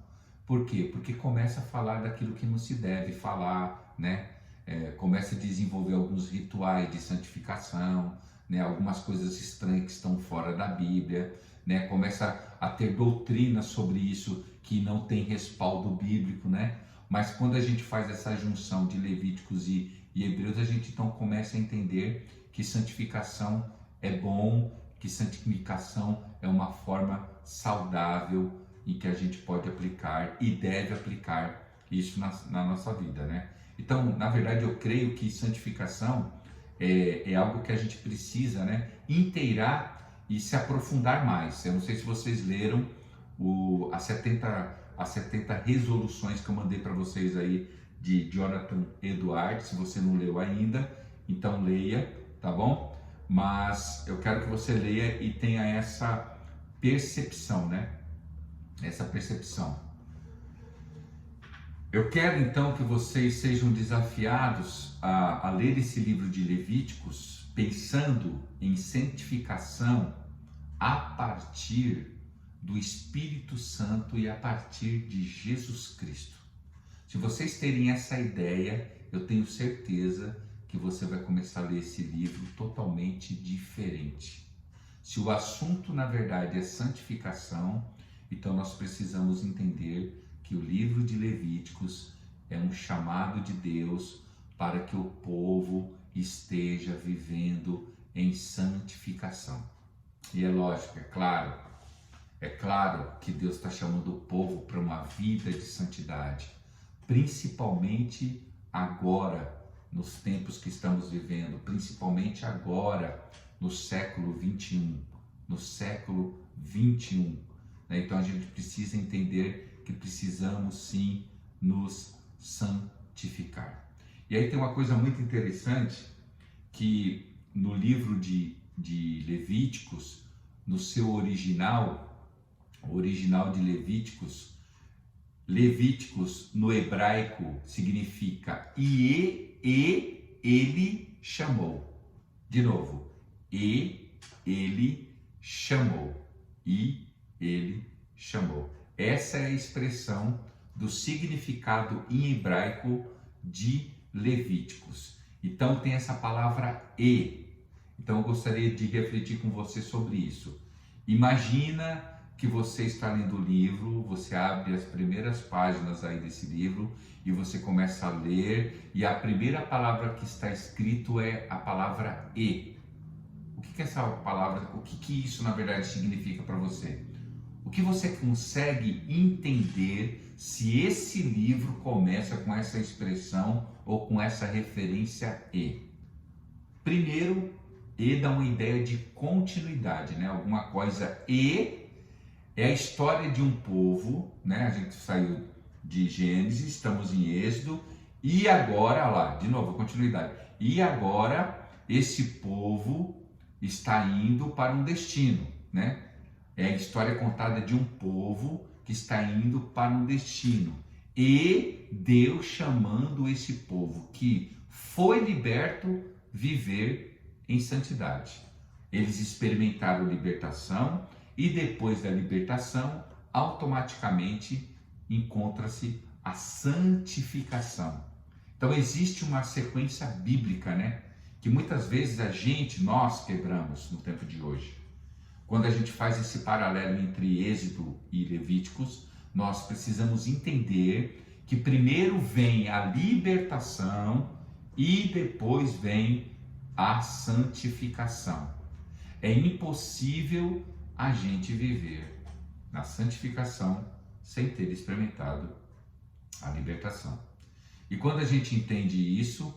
Por quê? Porque começa a falar daquilo que não se deve falar, né? Começa a desenvolver alguns rituais de santificação, né? Algumas coisas estranhas que estão fora da Bíblia, né? Começa a ter doutrina sobre isso que não tem respaldo bíblico, né? Mas quando a gente faz essa junção de Levíticos e Hebreus, a gente então começa a entender que santificação é bom, que santificação é uma forma saudável em que a gente pode aplicar e deve aplicar isso na nossa vida, né? Então, na verdade, eu creio que santificação é algo que a gente precisa, né, inteirar e se aprofundar mais. Eu não sei se vocês leram as 70 resoluções que eu mandei para vocês aí de Jonathan Edwards. Se você não leu ainda, então leia, tá bom? Mas eu quero que você leia e tenha essa percepção, né? Essa percepção. Eu quero então que vocês sejam desafiados a ler esse livro de Levíticos pensando em santificação a partir do Espírito Santo e a partir de Jesus Cristo. Se vocês terem essa ideia, eu tenho certeza que você vai começar a ler esse livro totalmente diferente. Se o assunto, na verdade, é santificação, então nós precisamos entender que o livro de Levíticos é um chamado de Deus para que o povo esteja vivendo em santificação. E é lógico, é claro que Deus está chamando o povo para uma vida de santidade, principalmente agora, nos tempos que estamos vivendo, principalmente agora, no século 21, Então a gente precisa entender que precisamos sim nos santificar. E aí tem uma coisa muito interessante, que no livro de Levíticos, no seu original de Levíticos no hebraico significa ele chamou. De novo, ele chamou. Ele chamou. Essa é a expressão do significado em hebraico de Levíticos. Então tem essa palavra e. Então eu gostaria de refletir com você sobre isso. Imagina que você está lendo o livro, você abre as primeiras páginas aí desse livro e você começa a ler, e a primeira palavra que está escrito é a palavra e. O que é essa palavra, o que isso na verdade significa para você? O que você consegue entender se esse livro começa com essa expressão ou com essa referência e? Primeiro, e dá uma ideia de continuidade, né? Alguma coisa. E é a história de um povo, né? A gente saiu de Gênesis, estamos em Êxodo, e agora, lá, de novo, continuidade. E agora esse povo está indo para um destino, né? É a história contada de um povo que está indo para um destino. E Deus chamando esse povo que foi liberto viver em santidade. Eles experimentaram libertação e depois da libertação, automaticamente encontra-se a santificação. Então existe uma sequência bíblica, né? Que muitas vezes nós quebramos no tempo de hoje. Quando a gente faz esse paralelo entre Êxodo e Levíticos, nós precisamos entender que primeiro vem a libertação e depois vem a santificação. É impossível a gente viver na santificação sem ter experimentado a libertação. E quando a gente entende isso,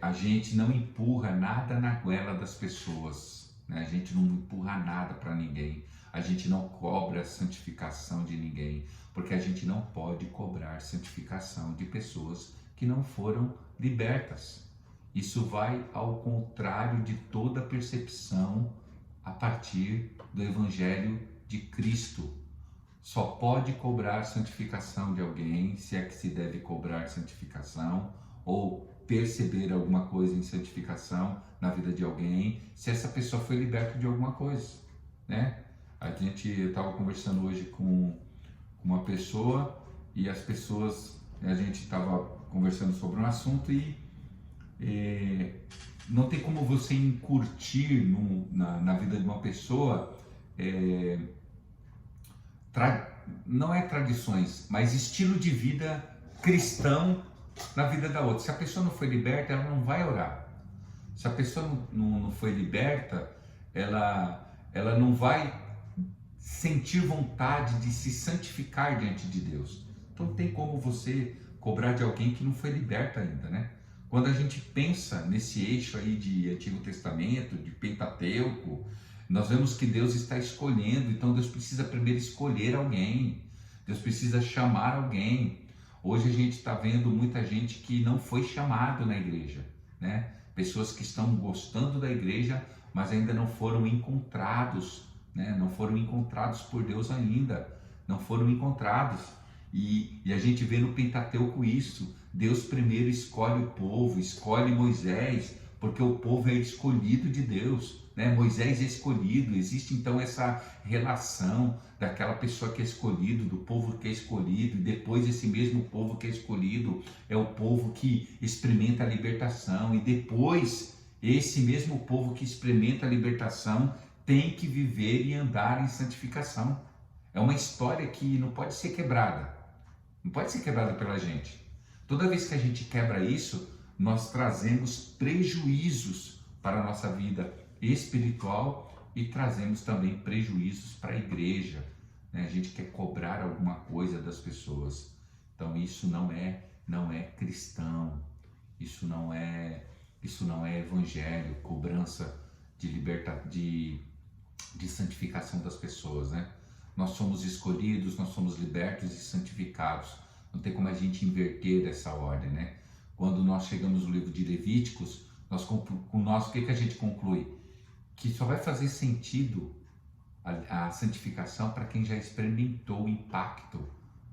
a gente não empurra nada na goela das pessoas, né? A gente não empurra nada para ninguém, a gente não cobra santificação de ninguém, porque a gente não pode cobrar santificação de pessoas que não foram libertas. Isso vai ao contrário de toda percepção a partir do Evangelho de Cristo. Só pode cobrar santificação de alguém, se é que se deve cobrar santificação, ou perceber alguma coisa em santificação na vida de alguém, se essa pessoa foi liberta de alguma coisa, né? Eu estava conversando hoje com uma pessoa e a gente estava conversando sobre um assunto e não tem como você incutir na vida de uma pessoa, não é tradições, mas estilo de vida cristão na vida da outra. Se a pessoa não foi liberta, ela não vai orar. Se a pessoa não foi liberta, ela não vai sentir vontade de se santificar diante de Deus. Então não tem como você cobrar de alguém que não foi liberta ainda, né? Quando a gente pensa nesse eixo aí de Antigo Testamento, de Pentateuco, nós vemos que Deus está escolhendo, então Deus precisa primeiro escolher alguém, Deus precisa chamar alguém. Hoje a gente está vendo muita gente que não foi chamado na igreja, né? Pessoas que estão gostando da igreja, mas ainda não foram encontrados, né? Não foram encontrados por Deus ainda, não foram encontrados. E a gente vê no Pentateuco isso. Deus primeiro escolhe o povo, escolhe Moisés, porque o povo é escolhido de Deus, né? Moisés é escolhido. Existe então essa relação daquela pessoa que é escolhido, do povo que é escolhido, e depois esse mesmo povo que é escolhido é o povo que experimenta a libertação, e depois esse mesmo povo que experimenta a libertação tem que viver e andar em santificação. É uma história que não pode ser quebrada, não pode ser quebrada pela gente. Toda vez que a gente quebra isso, nós trazemos prejuízos para a nossa vida espiritual e trazemos também prejuízos para a igreja, né? A gente quer cobrar alguma coisa das pessoas. Então isso não é cristão, isso não é evangelho, cobrança de santificação das pessoas, né? Nós somos escolhidos, nós somos libertos e santificados. Não tem como a gente inverter essa ordem, né? Quando nós chegamos no livro de Levíticos, o que a gente conclui? Que só vai fazer sentido a santificação para quem já experimentou o impacto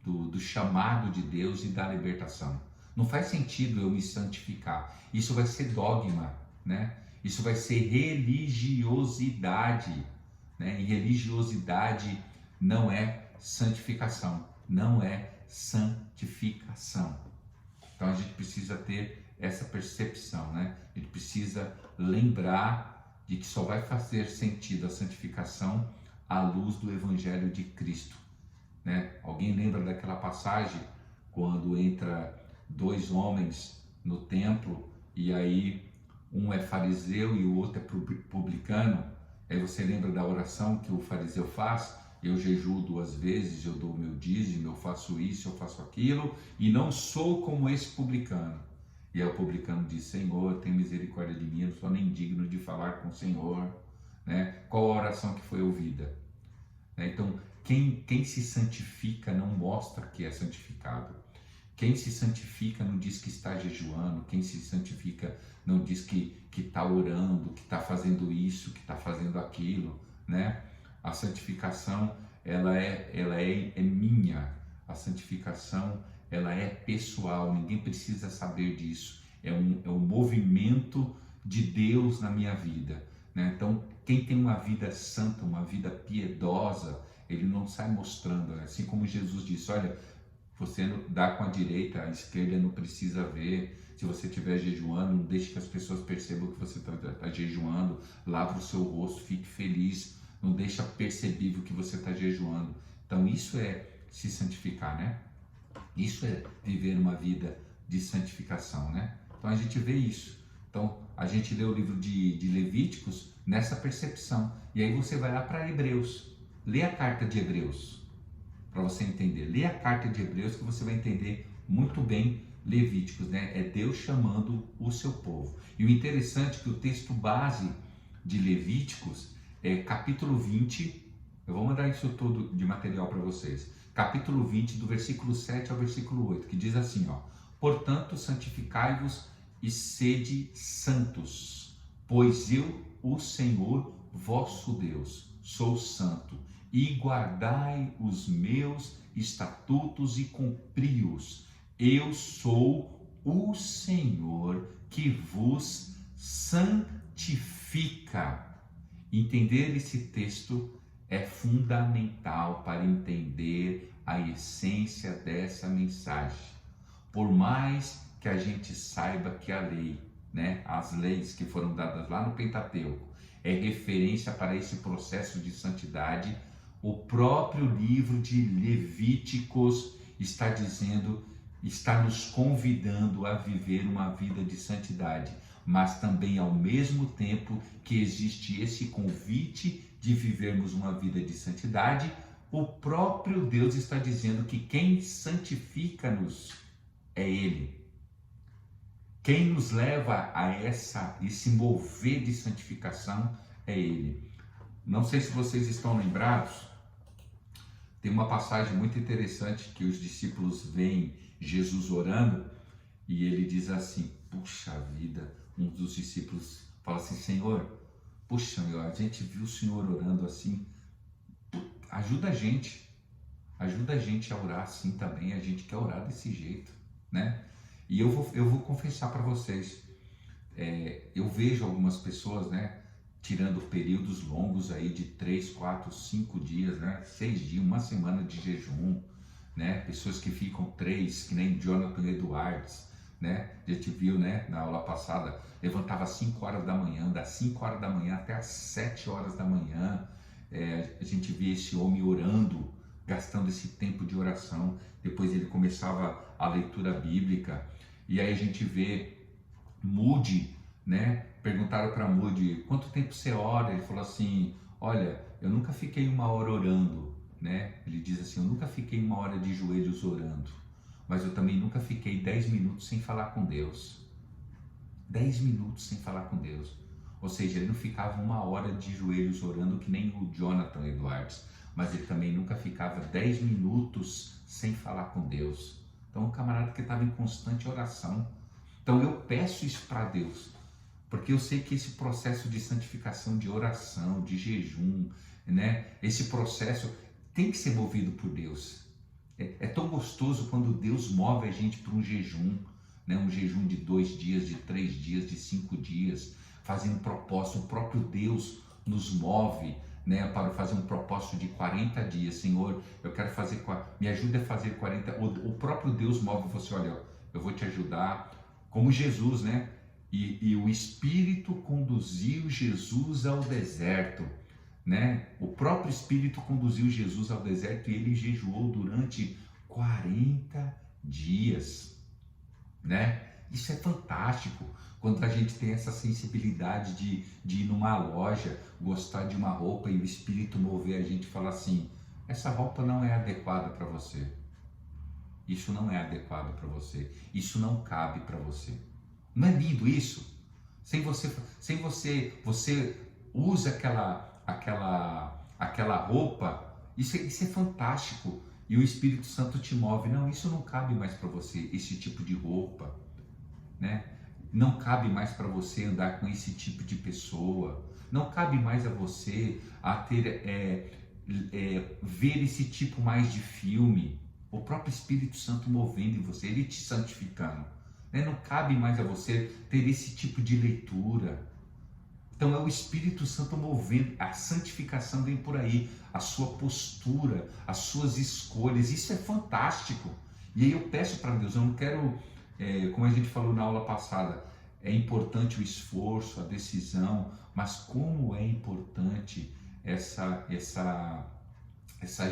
do chamado de Deus e da libertação. Não faz sentido eu me santificar. Isso vai ser dogma, né? Isso vai ser religiosidade, né? E religiosidade não é santificação, não é santificação. Então a gente precisa ter essa percepção, né? A gente precisa lembrar de que só vai fazer sentido a santificação à luz do Evangelho de Cristo, né? Alguém lembra daquela passagem quando entra dois homens no templo e aí um é fariseu e o outro é publicano? Aí você lembra da oração que o fariseu faz? Eu jejuo 2 vezes, eu dou o meu dízimo, eu faço isso, eu faço aquilo, e não sou como esse publicano. E aí o publicano diz: Senhor, tem misericórdia de mim, eu não sou nem digno de falar com o Senhor, né? Qual a oração que foi ouvida? Então, quem se santifica não mostra que é santificado. Quem se santifica não diz que está jejuando, quem se santifica não diz que está orando, que está fazendo isso, que está fazendo aquilo, né? A santificação, ela é minha. A santificação, ela é pessoal, ninguém precisa saber disso. é um movimento de Deus na minha vida, né? Então, quem tem uma vida santa, uma vida piedosa, ele não sai mostrando, assim como Jesus disse, olha, você dá com a direita, a esquerda não precisa ver. Se você estiver jejuando, não deixe que as pessoas percebam que você está jejuando. Lava o seu rosto, fique feliz. Não deixa percebível que você está jejuando. Então isso é se santificar, né? Isso é viver uma vida de santificação, né? Então a gente vê isso. Então a gente lê o livro de Levíticos nessa percepção. E aí você vai lá para Hebreus. Lê a carta de Hebreus para você entender. Lê a carta de Hebreus que você vai entender muito bem Levíticos, né? É Deus chamando o seu povo. E o interessante é que o texto base de Levíticos é capítulo 20, eu vou mandar isso todo de material para vocês. Capítulo 20, do versículo 7 ao versículo 8, que diz assim, ó: portanto, santificai-vos e sede santos, pois eu, o Senhor, vosso Deus, sou santo, e guardai os meus estatutos e cumpri-os. Eu sou o Senhor que vos santifica. Entender esse texto é fundamental para entender a essência dessa mensagem. Por mais que a gente saiba que a lei, né, as leis que foram dadas lá no Pentateuco, é referência para esse processo de santidade, o próprio livro de Levíticos está dizendo, está nos convidando a viver uma vida de santidade, mas também ao mesmo tempo que existe esse convite de vivermos uma vida de santidade, o próprio Deus está dizendo que quem santifica-nos é Ele. Quem nos leva a esse mover de santificação é Ele. Não sei se vocês estão lembrados, tem uma passagem muito interessante que os discípulos veem Jesus orando e ele diz assim, puxa vida, um dos discípulos fala assim, Senhor, puxa, a gente viu o Senhor orando assim, ajuda a gente a orar assim também, a gente quer orar desse jeito, né? E eu vou confessar para vocês, eu vejo algumas pessoas, né, tirando períodos longos aí de 3, 4, 5 dias, né, 6 dias, uma semana de jejum, né, pessoas que ficam 3, que nem Jonathan Edwards, né, a gente viu, né, na aula passada, levantava às 5 horas da manhã, das 5 horas da manhã até às 7 horas da manhã, a gente via esse homem orando, gastando esse tempo de oração, depois ele começava a leitura bíblica, e aí a gente vê Moody, né? Perguntaram para Moody, quanto tempo você ora? Ele falou assim, olha, eu nunca fiquei 1 hora orando, né? Ele diz assim, eu nunca fiquei 1 hora de joelhos orando, mas eu também nunca fiquei 10 minutos sem falar com Deus. 10 minutos sem falar com Deus. Ou seja, ele não ficava 1 hora de joelhos orando que nem o Jonathan Edwards, mas ele também nunca ficava 10 minutos sem falar com Deus. Então, um camarada que estava em constante oração. Então, eu peço isso para Deus, porque eu sei que esse processo de santificação, de oração, de jejum, né? Esse processo tem que ser movido por Deus. É tão gostoso quando Deus move a gente para um jejum, né? Um jejum de 2 dias, de 3 dias, de 5 dias, fazendo propósito. O próprio Deus nos move, né, para fazer um propósito de 40 dias. Senhor, eu quero fazer, me ajuda a fazer 40. O próprio Deus move você, olha, eu vou te ajudar, como Jesus, né? E o Espírito conduziu Jesus ao deserto, né? O próprio Espírito conduziu Jesus ao deserto e ele jejuou durante 40 dias, né? Isso é fantástico, quando a gente tem essa sensibilidade de ir numa loja, gostar de uma roupa e o Espírito mover a gente e falar assim, essa roupa não é adequada para você, isso não é adequado para você, isso não cabe para você. Não é lindo isso? Você usa aquela roupa, isso é fantástico, e o Espírito Santo te move, não, isso não cabe mais para você, esse tipo de roupa, né? Não cabe mais para você andar com esse tipo de pessoa, não cabe mais a você a ter, ver esse tipo mais de filme. O próprio Espírito Santo movendo em você, ele te santificando, né? Não cabe mais a você ter esse tipo de leitura. Então é o Espírito Santo movendo, a santificação vem por aí, a sua postura, as suas escolhas, isso é fantástico. E aí eu peço para Deus, eu não quero, como a gente falou na aula passada, é importante o esforço, a decisão, mas como é importante essa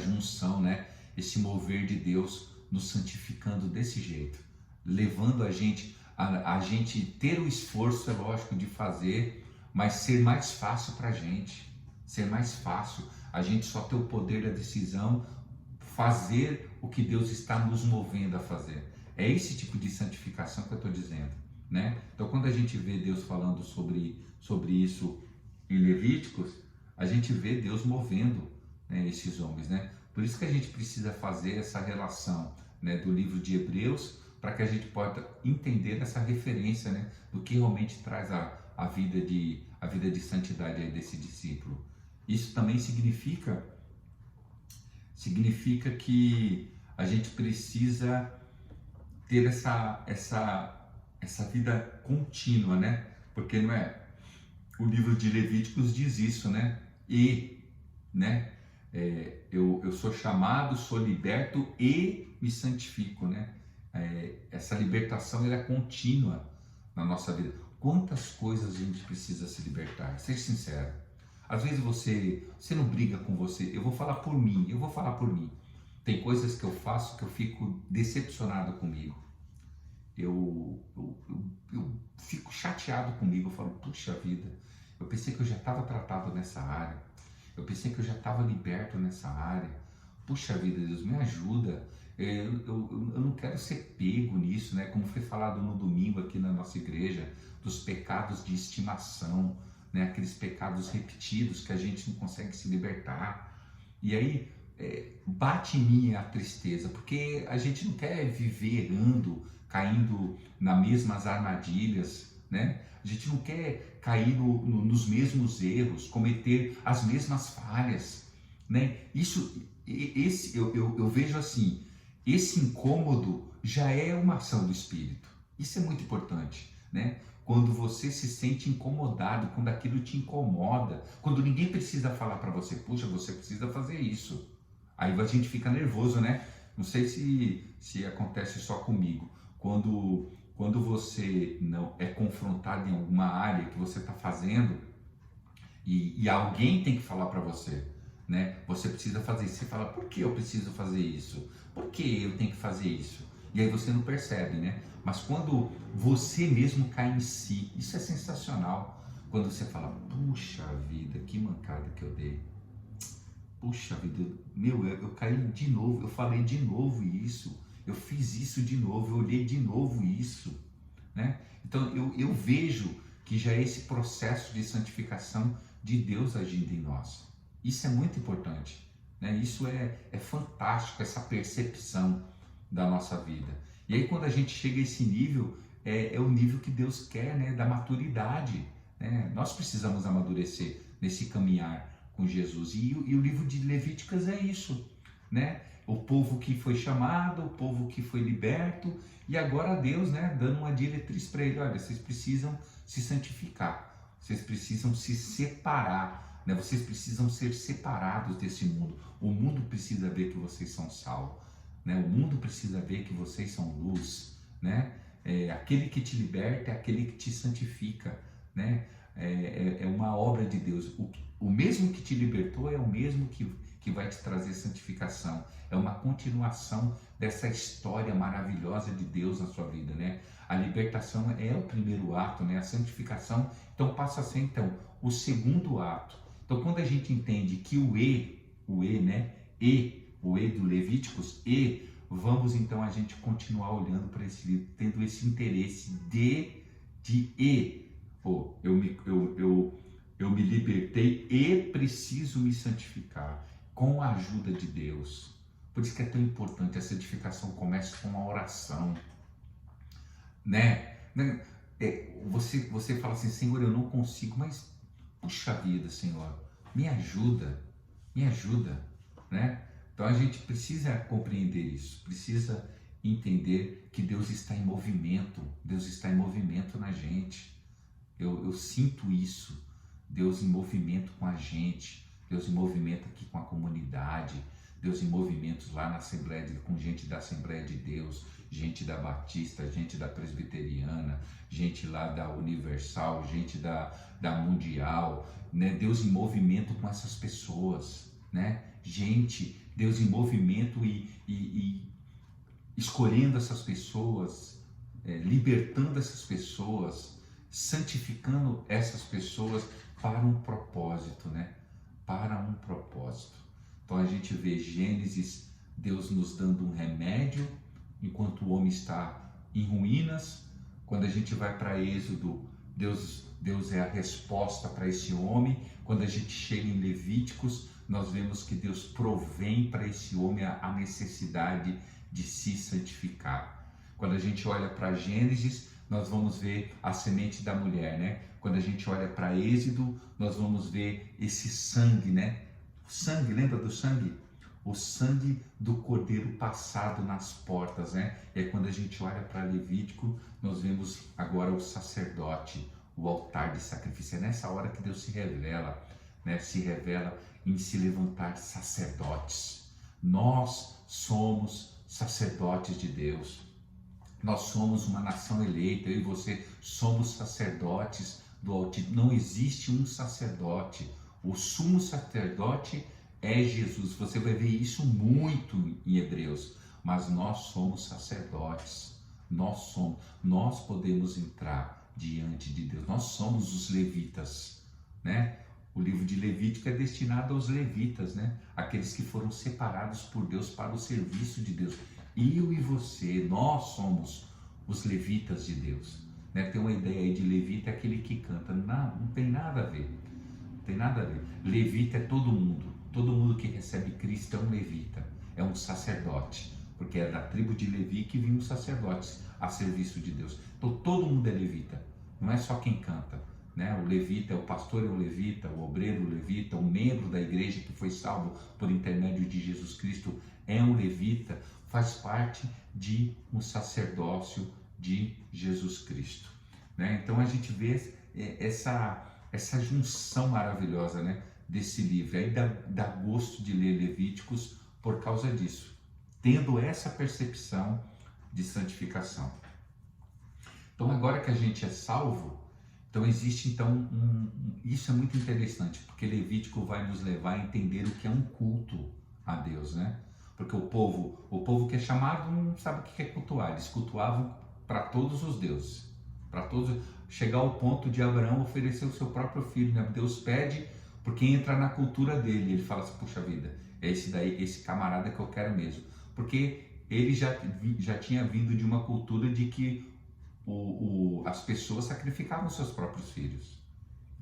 junção, né? Esse mover de Deus nos santificando desse jeito, levando a gente ter o esforço, é lógico, de fazer, mas ser mais fácil para a gente, ser mais fácil, a gente só ter o poder da decisão, fazer o que Deus está nos movendo a fazer. É esse tipo de santificação que eu estou dizendo, né? Então, quando a gente vê Deus falando sobre isso em Levíticos, a gente vê Deus movendo, né, esses homens, né? Por isso que a gente precisa fazer essa relação, né, do livro de Hebreus, para que a gente possa entender essa referência, né, do que realmente traz a vida de santidade aí desse discípulo. Isso também significa que a gente precisa ter essa vida contínua, né? Porque não é, o livro de Levíticos diz isso, né? Né? Eu sou chamado, sou liberto e me santifico, né? Essa libertação ela é contínua na nossa vida. Quantas coisas a gente precisa se libertar? Seja sincero. Às vezes você não briga com você. Eu vou falar por mim. Tem coisas que eu faço que eu fico decepcionado comigo. Eu fico chateado comigo. Eu falo, puxa vida, eu pensei que eu já estava tratado nessa área. Eu pensei que eu já estava liberto nessa área. Puxa vida, Deus, me ajuda. Eu não quero ser pego nisso, né? Como foi falado no domingo aqui na nossa igreja, dos pecados de estimação, né? Aqueles pecados repetidos que a gente não consegue se libertar. E aí bate em mim a tristeza, porque a gente não quer viver errando, caindo nas mesmas armadilhas, né? A gente não quer cair nos mesmos erros, cometer as mesmas falhas, né? Eu vejo assim, esse incômodo já é uma ação do Espírito. Isso é muito importante, né? Quando você se sente incomodado, quando aquilo te incomoda, quando ninguém precisa falar para você, puxa, você precisa fazer isso. Aí a gente fica nervoso, né? Não sei se acontece só comigo. Quando você não é confrontado em alguma área que você está fazendo e alguém tem que falar para você, né? Você precisa fazer isso. Você fala, por que eu preciso fazer isso? Por que eu tenho que fazer isso? E aí você não percebe, né? Mas quando você mesmo cai em si, isso é sensacional. Quando você fala, puxa vida, que mancada que eu dei. Puxa vida, eu caí de novo, eu falei de novo isso, eu fiz isso de novo, eu olhei de novo isso, né? Então eu vejo que já é esse processo de santificação de Deus agindo em nós. Isso é muito importante, né? Isso é fantástico, essa percepção da nossa vida. E aí quando a gente chega a esse nível, é o nível que Deus quer, né? Da maturidade, né? Nós precisamos amadurecer nesse caminhar com Jesus. E o livro de Levíticos é isso, né? O povo que foi chamado, o povo que foi liberto, e agora Deus, né, dando uma diretriz para ele, olha, vocês precisam se santificar, vocês precisam se separar, né? Vocês precisam ser separados desse mundo. O mundo precisa ver que vocês são sal, né? O mundo precisa ver que vocês são luz, né? Aquele que te liberta é aquele que te santifica, né? É uma obra de Deus. O mesmo que te libertou é o mesmo que vai te trazer santificação. É uma continuação dessa história maravilhosa de Deus na sua vida, né? A libertação é o primeiro ato, né? A santificação, então, passa a ser, então, o segundo ato. Então, quando a gente entende que o E do Levíticos, vamos, então, a gente continuar olhando para esse livro, tendo esse interesse de Pô, eu me libertei e preciso me santificar com a ajuda de Deus. Por isso que é tão importante, a santificação começa com uma oração, né? Você fala assim, Senhor, eu não consigo, mas puxa vida, Senhor, me ajuda, né? Então a gente precisa compreender isso, precisa entender que Deus está em movimento, Deus está em movimento na gente. Eu sinto isso, Deus em movimento com a gente, Deus em movimento aqui com a comunidade, Deus em movimentos lá na Assembleia, com gente da Assembleia de Deus, gente da Batista, gente da Presbiteriana, gente lá da Universal, gente da Mundial, né? Deus em movimento com essas pessoas, né? Gente, Deus em movimento e escolhendo essas pessoas, libertando essas pessoas, santificando essas pessoas para um propósito, né? Para um propósito. Então a gente vê Gênesis, Deus nos dando um remédio enquanto o homem está em ruínas. Quando a gente vai para Êxodo, Deus é a resposta para esse homem. Quando a gente chega em Levíticos, nós vemos que Deus provém para esse homem a necessidade de se santificar. Quando a gente olha para Gênesis, nós vamos ver a semente da mulher, né? Quando a gente olha para Êxodo, nós vamos ver esse sangue, né? O sangue, lembra do sangue? O sangue do cordeiro passado nas portas, né? E aí, quando a gente olha para Levítico, nós vemos agora o sacerdote, o altar de sacrifício. É nessa hora que Deus se revela, né? Se revela em se levantar sacerdotes. Nós somos sacerdotes de Deus. Nós somos uma nação eleita, eu e você somos sacerdotes do Altíssimo. Não existe um sacerdote. O sumo sacerdote é Jesus. Você vai ver isso muito em Hebreus. Mas nós somos sacerdotes. Nós podemos entrar diante de Deus. Nós somos os levitas, né? O livro de Levítico é destinado aos levitas, né? Aqueles que foram separados por Deus para o serviço de Deus. Eu e você, nós somos os levitas de Deus, né? Tem uma ideia aí de levita, é aquele que canta. Não tem nada a ver. Não tem nada a ver. Levita é todo mundo que recebe Cristo é um levita, é um sacerdote, porque é da tribo de Levi que vinham os sacerdotes a serviço de Deus. Então todo mundo é levita, não é só quem canta, né? O levita, o pastor é um levita, o obreiro é um levita, o membro da igreja que foi salvo por intermédio de Jesus Cristo é um levita, faz parte de um sacerdócio de Jesus Cristo, né? Então a gente vê essa junção maravilhosa, né, desse livro. Aí dá gosto de ler Levíticos por causa disso, tendo essa percepção de santificação. Então agora que a gente é salvo, então existe então isso é muito interessante, porque Levítico vai nos levar a entender o que é um culto a Deus, né? Porque o povo que é chamado não sabe o que é cultuar. Eles cultuavam para todos os deuses, para todos, chegar ao ponto de Abraão oferecer o seu próprio filho, né? Deus pede, porque entra na cultura dele, ele fala assim: puxa vida, é esse camarada que eu quero mesmo, porque ele já tinha vindo de uma cultura de que as pessoas sacrificavam seus próprios filhos.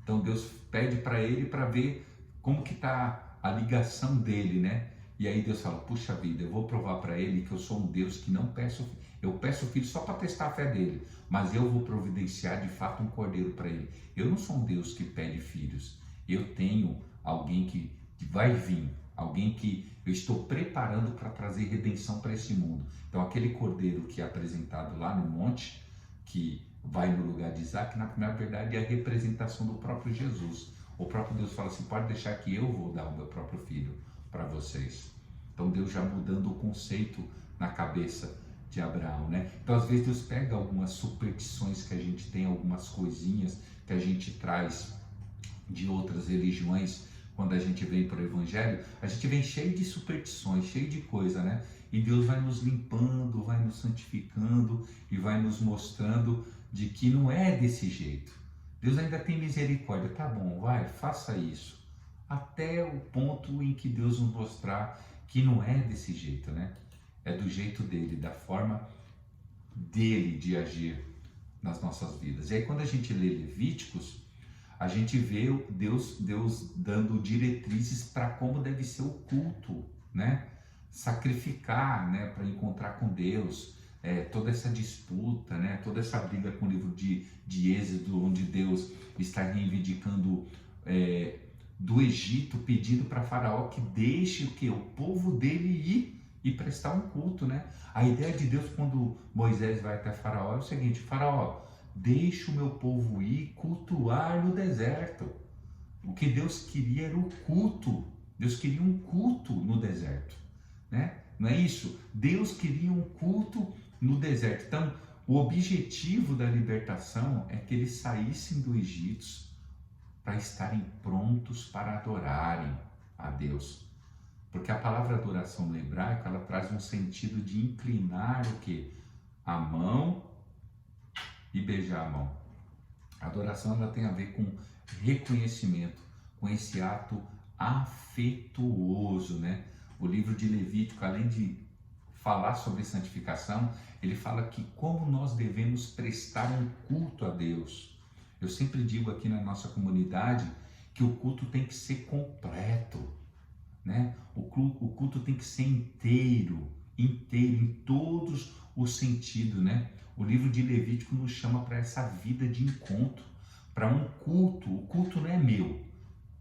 Então Deus pede para ele para ver como que está a ligação dele, né? E aí Deus fala: puxa vida, eu vou provar para ele que eu sou um Deus que não peço, eu peço filho só para testar a fé dele, mas eu vou providenciar de fato um cordeiro para ele. Eu não sou um Deus que pede filhos, eu tenho alguém que vai vir, alguém que eu estou preparando para trazer redenção para esse mundo. Então aquele cordeiro que é apresentado lá no monte, que vai no lugar de Isaac, na verdade é a representação do próprio Jesus. O próprio Deus fala assim: pode deixar que eu vou dar o meu próprio filho para vocês. Então Deus já mudando o conceito na cabeça de Abraão, né? Então às vezes Deus pega algumas superstições que a gente tem, algumas coisinhas que a gente traz de outras religiões. Quando a gente vem para o Evangelho, a gente vem cheio de superstições, cheio de coisa, né? E Deus vai nos limpando, vai nos santificando e vai nos mostrando de que não é desse jeito. Deus ainda tem misericórdia. Tá bom, vai, faça isso. Até o ponto em que Deus nos mostrar que não é desse jeito, né? É do jeito dele, da forma dele de agir nas nossas vidas. E aí quando a gente lê Levíticos, a gente vê Deus dando diretrizes para como deve ser o culto, né? Sacrificar, né, para encontrar com Deus, toda essa disputa, né, toda essa briga com o livro de Êxodo, onde Deus está reivindicando do Egito, pedindo para Faraó que deixe o povo dele ir e prestar um culto, né? A ideia de Deus quando Moisés vai até Faraó é o seguinte: Faraó, deixa o meu povo ir cultuar no deserto. O que Deus queria era o culto. Deus queria um culto no deserto, né? Não é isso? Deus queria um culto no deserto. Então, o objetivo da libertação é que eles saíssem do Egito para estarem prontos para adorarem a Deus. Porque a palavra adoração no hebraico, ela traz um sentido de inclinar o quê? A mão e beijar a mão. A adoração, ela tem a ver com reconhecimento, com esse ato afetuoso, né? O livro de Levítico, além de falar sobre santificação, ele fala que como nós devemos prestar um culto a Deus. Eu sempre digo aqui na nossa comunidade que o culto tem que ser completo, né? O culto tem que ser inteiro, em todos os sentidos, né? O livro de Levítico nos chama para essa vida de encontro, para um culto. O culto não é meu,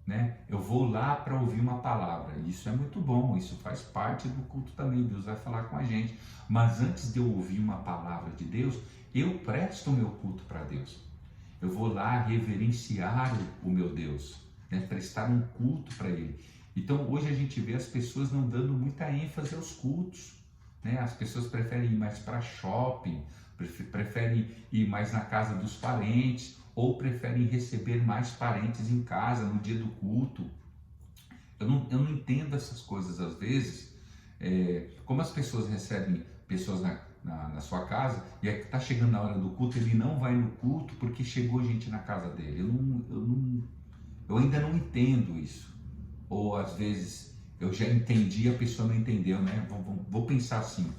né? Eu vou lá para ouvir uma palavra, isso é muito bom, isso faz parte do culto também, Deus vai falar com a gente, mas antes de eu ouvir uma palavra de Deus, eu presto o meu culto para Deus, eu vou lá reverenciar o meu Deus, né? Prestar um culto para Ele. Então hoje a gente vê as pessoas não dando muita ênfase aos cultos, né? As pessoas preferem ir mais para shopping, preferem ir mais na casa dos parentes, ou preferem receber mais parentes em casa no dia do culto. Eu não entendo essas coisas às vezes, como as pessoas recebem pessoas na sua casa, e aí está chegando na hora do culto, ele não vai no culto porque chegou gente na casa dele. Eu ainda não entendo isso. Ou às vezes eu já entendi e a pessoa não entendeu, né? Vou pensar assim,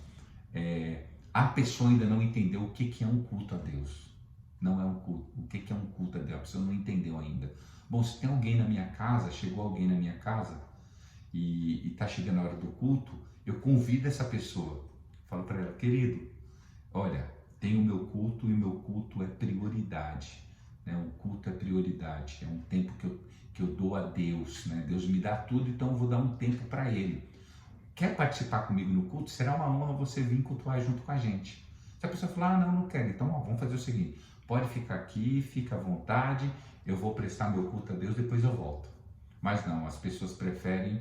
a pessoa ainda não entendeu o que é um culto a Deus. Não é um culto. O que é um culto a Deus? A pessoa não entendeu ainda. Bom, se tem alguém na minha casa, chegou alguém na minha casa e está chegando a hora do culto, eu convido essa pessoa. Falo para ela: querido, olha, tem o meu culto e o meu culto é prioridade. Né? O culto é prioridade. É um tempo que eu dou a Deus. Né? Deus me dá tudo, então eu vou dar um tempo para Ele. Quer participar comigo no culto? Será uma honra você vir cultuar junto com a gente. Se a pessoa falar: não quero, então vamos fazer o seguinte: pode ficar aqui, fica à vontade, eu vou prestar meu culto a Deus, depois eu volto. Mas não, as pessoas preferem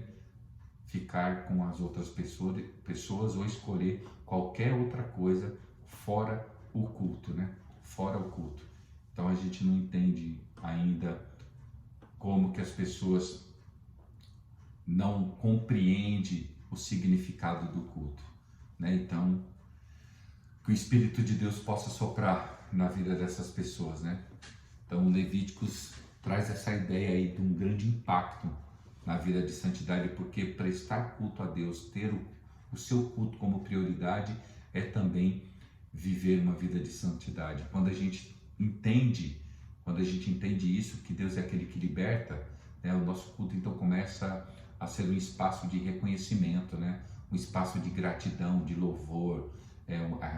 ficar com as outras pessoas ou escolher qualquer outra coisa fora o culto, né? Fora o culto. Então a gente não entende ainda como que as pessoas não compreendem o significado do culto, né? Então, que o Espírito de Deus possa soprar na vida dessas pessoas, né? Então, Levíticos traz essa ideia aí de um grande impacto na vida de santidade, porque prestar culto a Deus, ter o seu culto como prioridade, é também viver uma vida de santidade. Quando a gente entende isso, que Deus é aquele que liberta, né? O nosso culto então começa a ser um espaço de reconhecimento, né? Um espaço de gratidão, de louvor,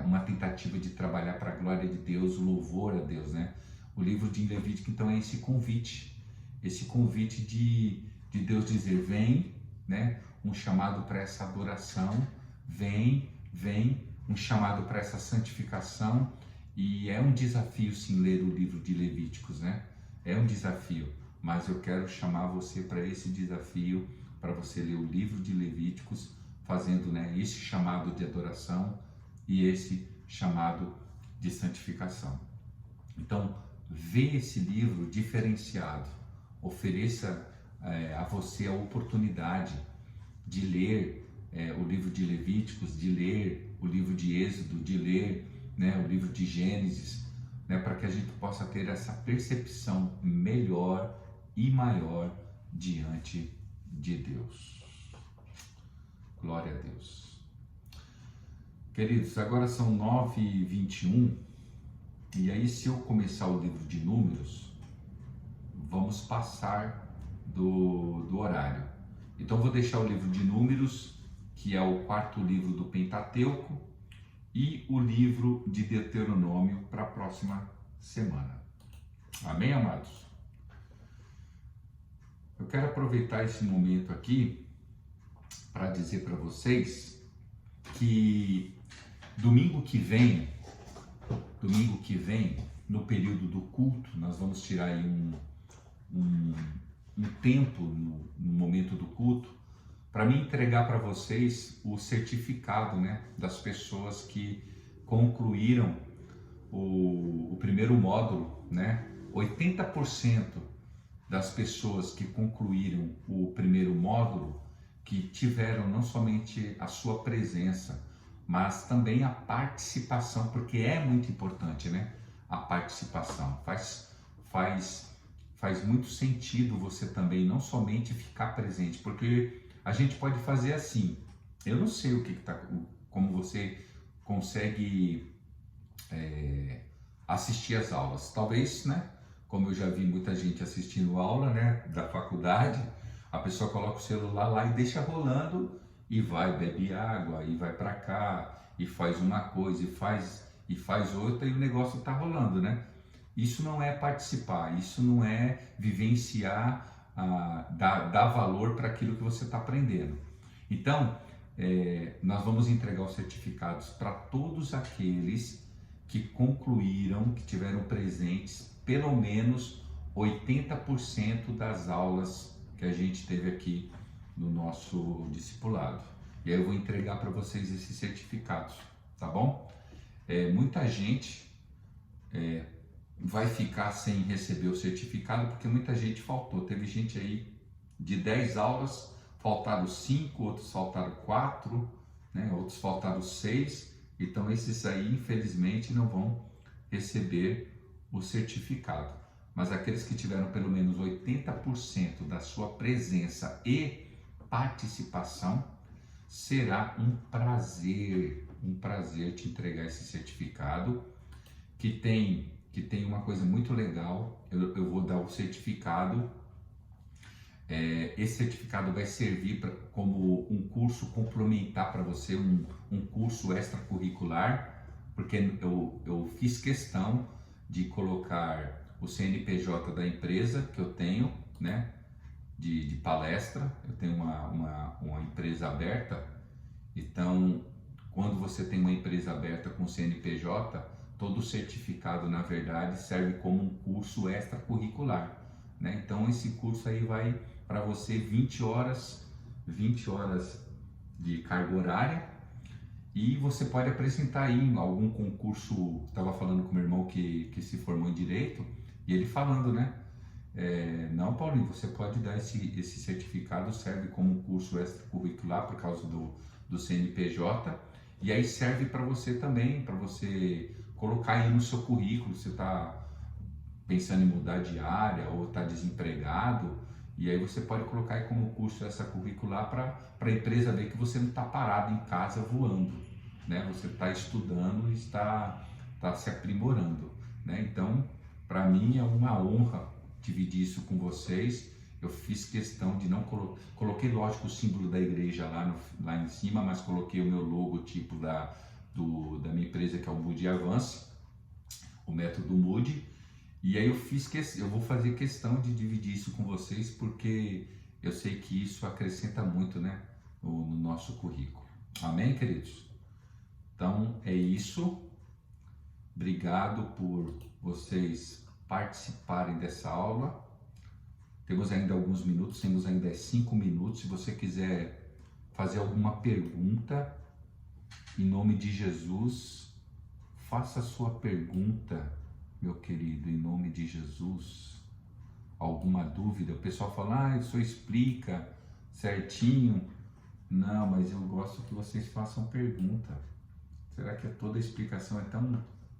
uma tentativa de trabalhar para a glória de Deus, o louvor a Deus, né? O livro de Levítico então é esse convite de Deus dizer: vem, né? Um chamado para essa adoração, vem, um chamado para essa santificação. E é um desafio sim ler o livro de Levíticos, né? É um desafio, mas eu quero chamar você para esse desafio, para você ler o livro de Levíticos, fazendo, né, esse chamado de adoração e esse chamado de santificação. Então, vê esse livro diferenciado, ofereça a você a oportunidade de ler o livro de Levíticos, de ler o livro de Êxodo, de ler, né, o livro de Gênesis, né, para que a gente possa ter essa percepção melhor e maior diante de Deus. Glória a Deus. Queridos, agora são 9h21, e aí se eu começar o livro de Números, vamos passar do horário. Então vou deixar o livro de Números, que é o quarto livro do Pentateuco, e o livro de Deuteronômio para a próxima semana. Amém, amados? Eu quero aproveitar esse momento aqui para dizer para vocês que domingo que vem, no período do culto, nós vamos tirar aí um tempo no momento do culto para me entregar para vocês o certificado, né, das pessoas que concluíram o primeiro módulo, né? 80% das pessoas que concluíram o primeiro módulo, que tiveram não somente a sua presença, mas também a participação, porque é muito importante, né? A participação faz muito sentido você também não somente ficar presente, porque a gente pode fazer assim. Eu não sei como você consegue assistir às aulas. Talvez, né? Como eu já vi muita gente assistindo aula, né, da faculdade, a pessoa coloca o celular lá e deixa rolando e vai, bebe água, e vai para cá, e faz uma coisa, e faz outra, e o negócio está rolando, né? Isso não é participar, isso não é vivenciar, dar valor para aquilo que você está aprendendo. Então, nós vamos entregar os certificados para todos aqueles que concluíram, que tiveram presentes pelo menos 80% das aulas que a gente teve aqui no nosso discipulado. E aí eu vou entregar para vocês esses certificados, tá bom? Muita gente vai ficar sem receber o certificado porque muita gente faltou. Teve gente aí de 10 aulas, faltaram 5, outros faltaram 4, né? Outros faltaram 6. Então esses aí, infelizmente, não vão receber o certificado. Mas aqueles que tiveram pelo menos 80% da sua presença e participação, será um prazer te entregar esse certificado, que tem uma coisa muito legal. Eu vou dar o certificado. Esse certificado vai servir como um curso complementar para você, um curso extracurricular, porque eu fiz questão de colocar o CNPJ da empresa que eu tenho, né, de palestra. Eu tenho uma empresa aberta. Então, quando você tem uma empresa aberta com CNPJ, todo o certificado, na verdade, serve como um curso extracurricular, né? Então, esse curso aí vai para você 20 horas de carga horária, e você pode apresentar aí em algum concurso. Estava falando com meu irmão que se formou em Direito, e ele falando, né? Não, Paulinho, você pode dar esse certificado, serve como um curso extracurricular por causa do CNPJ, e aí serve para você também, para você colocar aí no seu currículo. Você está pensando em mudar de área ou está desempregado, e aí você pode colocar aí como curso extracurricular para a empresa ver que você não está parado em casa voando, né? Você está estudando e está se aprimorando, né? Então, para mim é uma honra dividir isso com vocês. Eu fiz questão de não coloquei, lógico, o símbolo da igreja lá em cima, mas coloquei o meu logotipo da minha empresa, que é o Moody Avance, o método Moody. E aí eu vou fazer questão de dividir isso com vocês, porque eu sei que isso acrescenta muito, né, no nosso currículo. Amém, queridos? Então é isso. Obrigado por vocês participarem dessa aula. Temos ainda alguns minutos, temos ainda 5 minutos. Se você quiser fazer alguma pergunta, em nome de Jesus, faça a sua pergunta, meu querido, em nome de Jesus. Alguma dúvida? O pessoal fala, o senhor explica certinho. Não, mas eu gosto que vocês façam pergunta. Será que toda a explicação é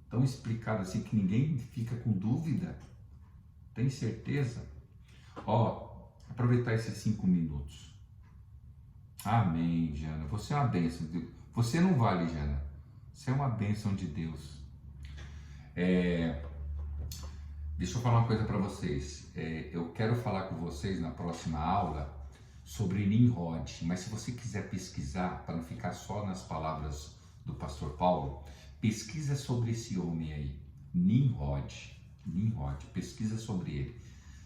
tão explicada assim que ninguém fica com dúvida? Tem certeza? Aproveitar esses 5 minutos. Amém, Jana. Você é uma bênção. Você não vale, Jana. Você é uma bênção de Deus. Deixa eu falar uma coisa para vocês. Eu quero falar com vocês na próxima aula sobre Nimrod, mas se você quiser pesquisar, para não ficar só nas palavras do pastor Paulo, pesquisa sobre esse homem aí, Nimrod, pesquisa sobre ele.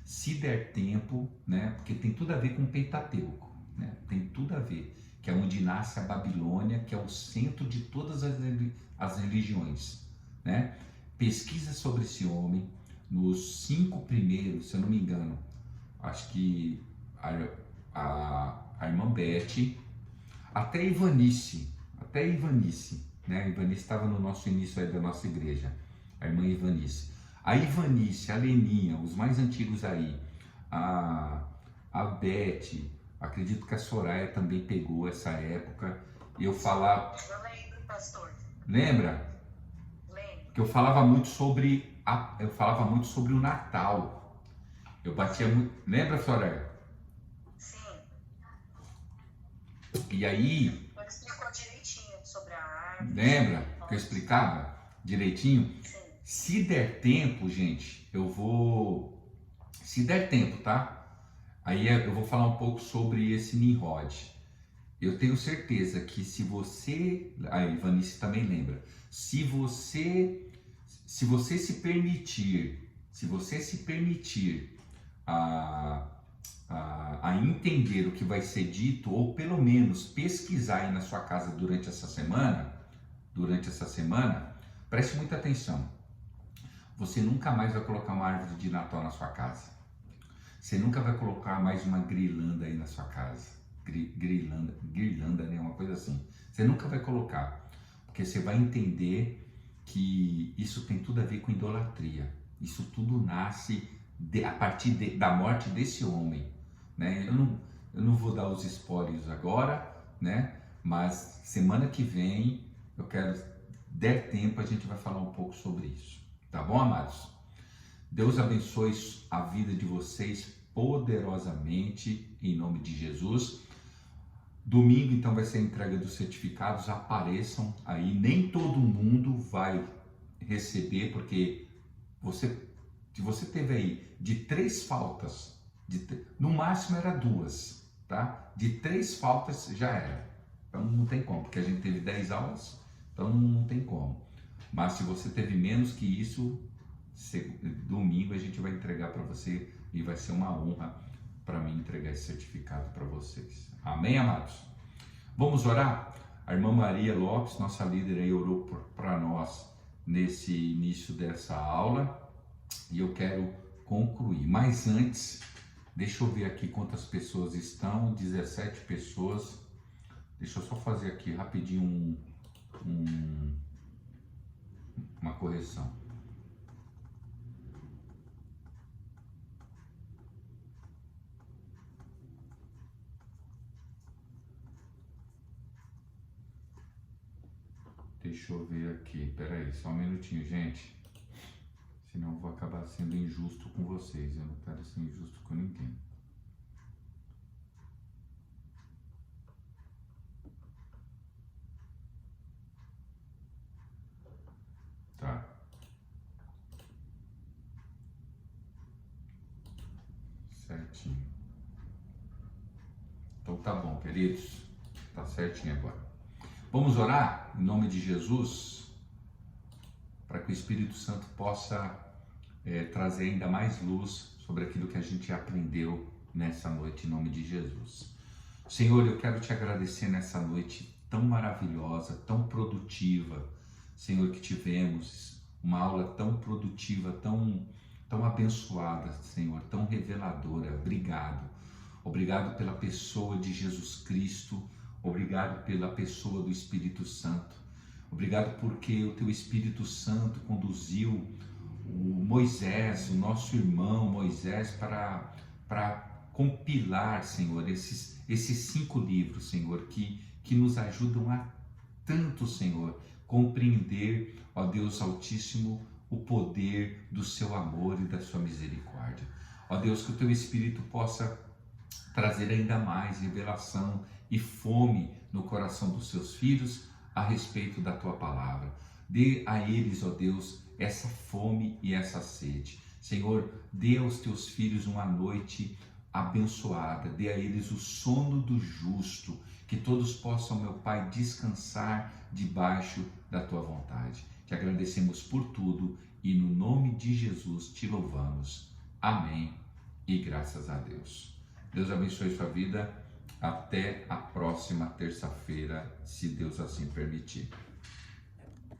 Se der tempo, né, porque tem tudo a ver com o Pentateuco, né, tem tudo a ver, que é onde nasce a Babilônia, que é o centro de todas as religiões, né? Pesquisa sobre esse homem, nos 5 primeiros, se eu não me engano, acho que a irmã Beth, até Ivanice, né? A Ivanice estava no nosso início aí da nossa igreja, a irmã Ivanice. A Ivanice, a Leninha, os mais antigos aí, a Beth, acredito que a Soraya também pegou essa época. Eu falava... Eu lembro, pastor. Lembra? Lembro. Que eu falava muito sobre o Natal. Eu batia muito... Lembra, Soraya? Sim. E aí... Ele explicou direitinho sobre a árvore. Lembra que eu explicava direitinho? Sim. Se der tempo, gente, eu vou... Se der tempo, tá? Aí eu vou falar um pouco sobre esse Nimrod. Eu tenho certeza que se você... A Ivanice também lembra. Se você se permitir a entender o que vai ser dito, ou pelo menos pesquisar aí na sua casa durante essa semana, preste muita atenção. Você nunca mais vai colocar uma árvore de Natal na sua casa. Você nunca vai colocar mais uma guirlanda aí na sua casa. Guirlanda, né? Uma coisa assim. Você nunca vai colocar, porque você vai entender que isso tem tudo a ver com idolatria. Isso tudo nasce a partir da morte desse homem, né? Eu não vou dar os spoilers agora, né? Mas semana que vem, eu quero, der tempo, a gente vai falar um pouco sobre isso. Tá bom, amados? Deus abençoe a vida de vocês poderosamente, em nome de Jesus. Domingo, então, vai ser a entrega dos certificados. Apareçam aí. Nem todo mundo vai receber, porque se você teve aí de 3 faltas, no máximo era 2, tá? De 3 faltas já era. Então não tem como, porque a gente teve 10 aulas, então não tem como. Mas se você teve menos que isso, domingo a gente vai entregar para você e vai ser uma honra para mim entregar esse certificado para vocês. Amém, amados? Vamos orar? A irmã Maria Lopes, nossa líder aí, orou para nós nesse início dessa aula e eu quero concluir. Mas antes, deixa eu ver aqui quantas pessoas estão. 17 pessoas. Deixa eu só fazer aqui rapidinho uma correção. Deixa eu ver aqui, peraí, só um minutinho, gente. Senão eu vou acabar sendo injusto com vocês. Eu não quero ser injusto com ninguém. Tá. Certinho. Então tá bom, queridos. Tá certinho agora. Vamos orar em nome de Jesus, para que o Espírito Santo possa trazer ainda mais luz sobre aquilo que a gente aprendeu nessa noite, em nome de Jesus. Senhor, eu quero te agradecer nessa noite tão maravilhosa, tão produtiva, Senhor, que tivemos uma aula tão produtiva, tão abençoada, Senhor, tão reveladora. Obrigado. Obrigado pela pessoa de Jesus Cristo. Obrigado pela pessoa do Espírito Santo. Obrigado porque o teu Espírito Santo conduziu o Moisés, o nosso irmão Moisés, para compilar, Senhor, esses 5 livros, Senhor, que nos ajudam a tanto, Senhor, compreender, ó Deus Altíssimo, o poder do seu amor e da sua misericórdia. Ó Deus, que o teu Espírito possa trazer ainda mais revelação e fome no coração dos seus filhos a respeito da tua palavra. Dê a eles, ó Deus, essa fome e essa sede. Senhor, dê aos teus filhos uma noite abençoada, dê a eles o sono do justo, que todos possam, meu Pai, descansar debaixo da tua vontade. Te agradecemos por tudo e no nome de Jesus te louvamos. Amém e graças a Deus. Deus abençoe sua vida Até a próxima terça-feira, se Deus assim permitir.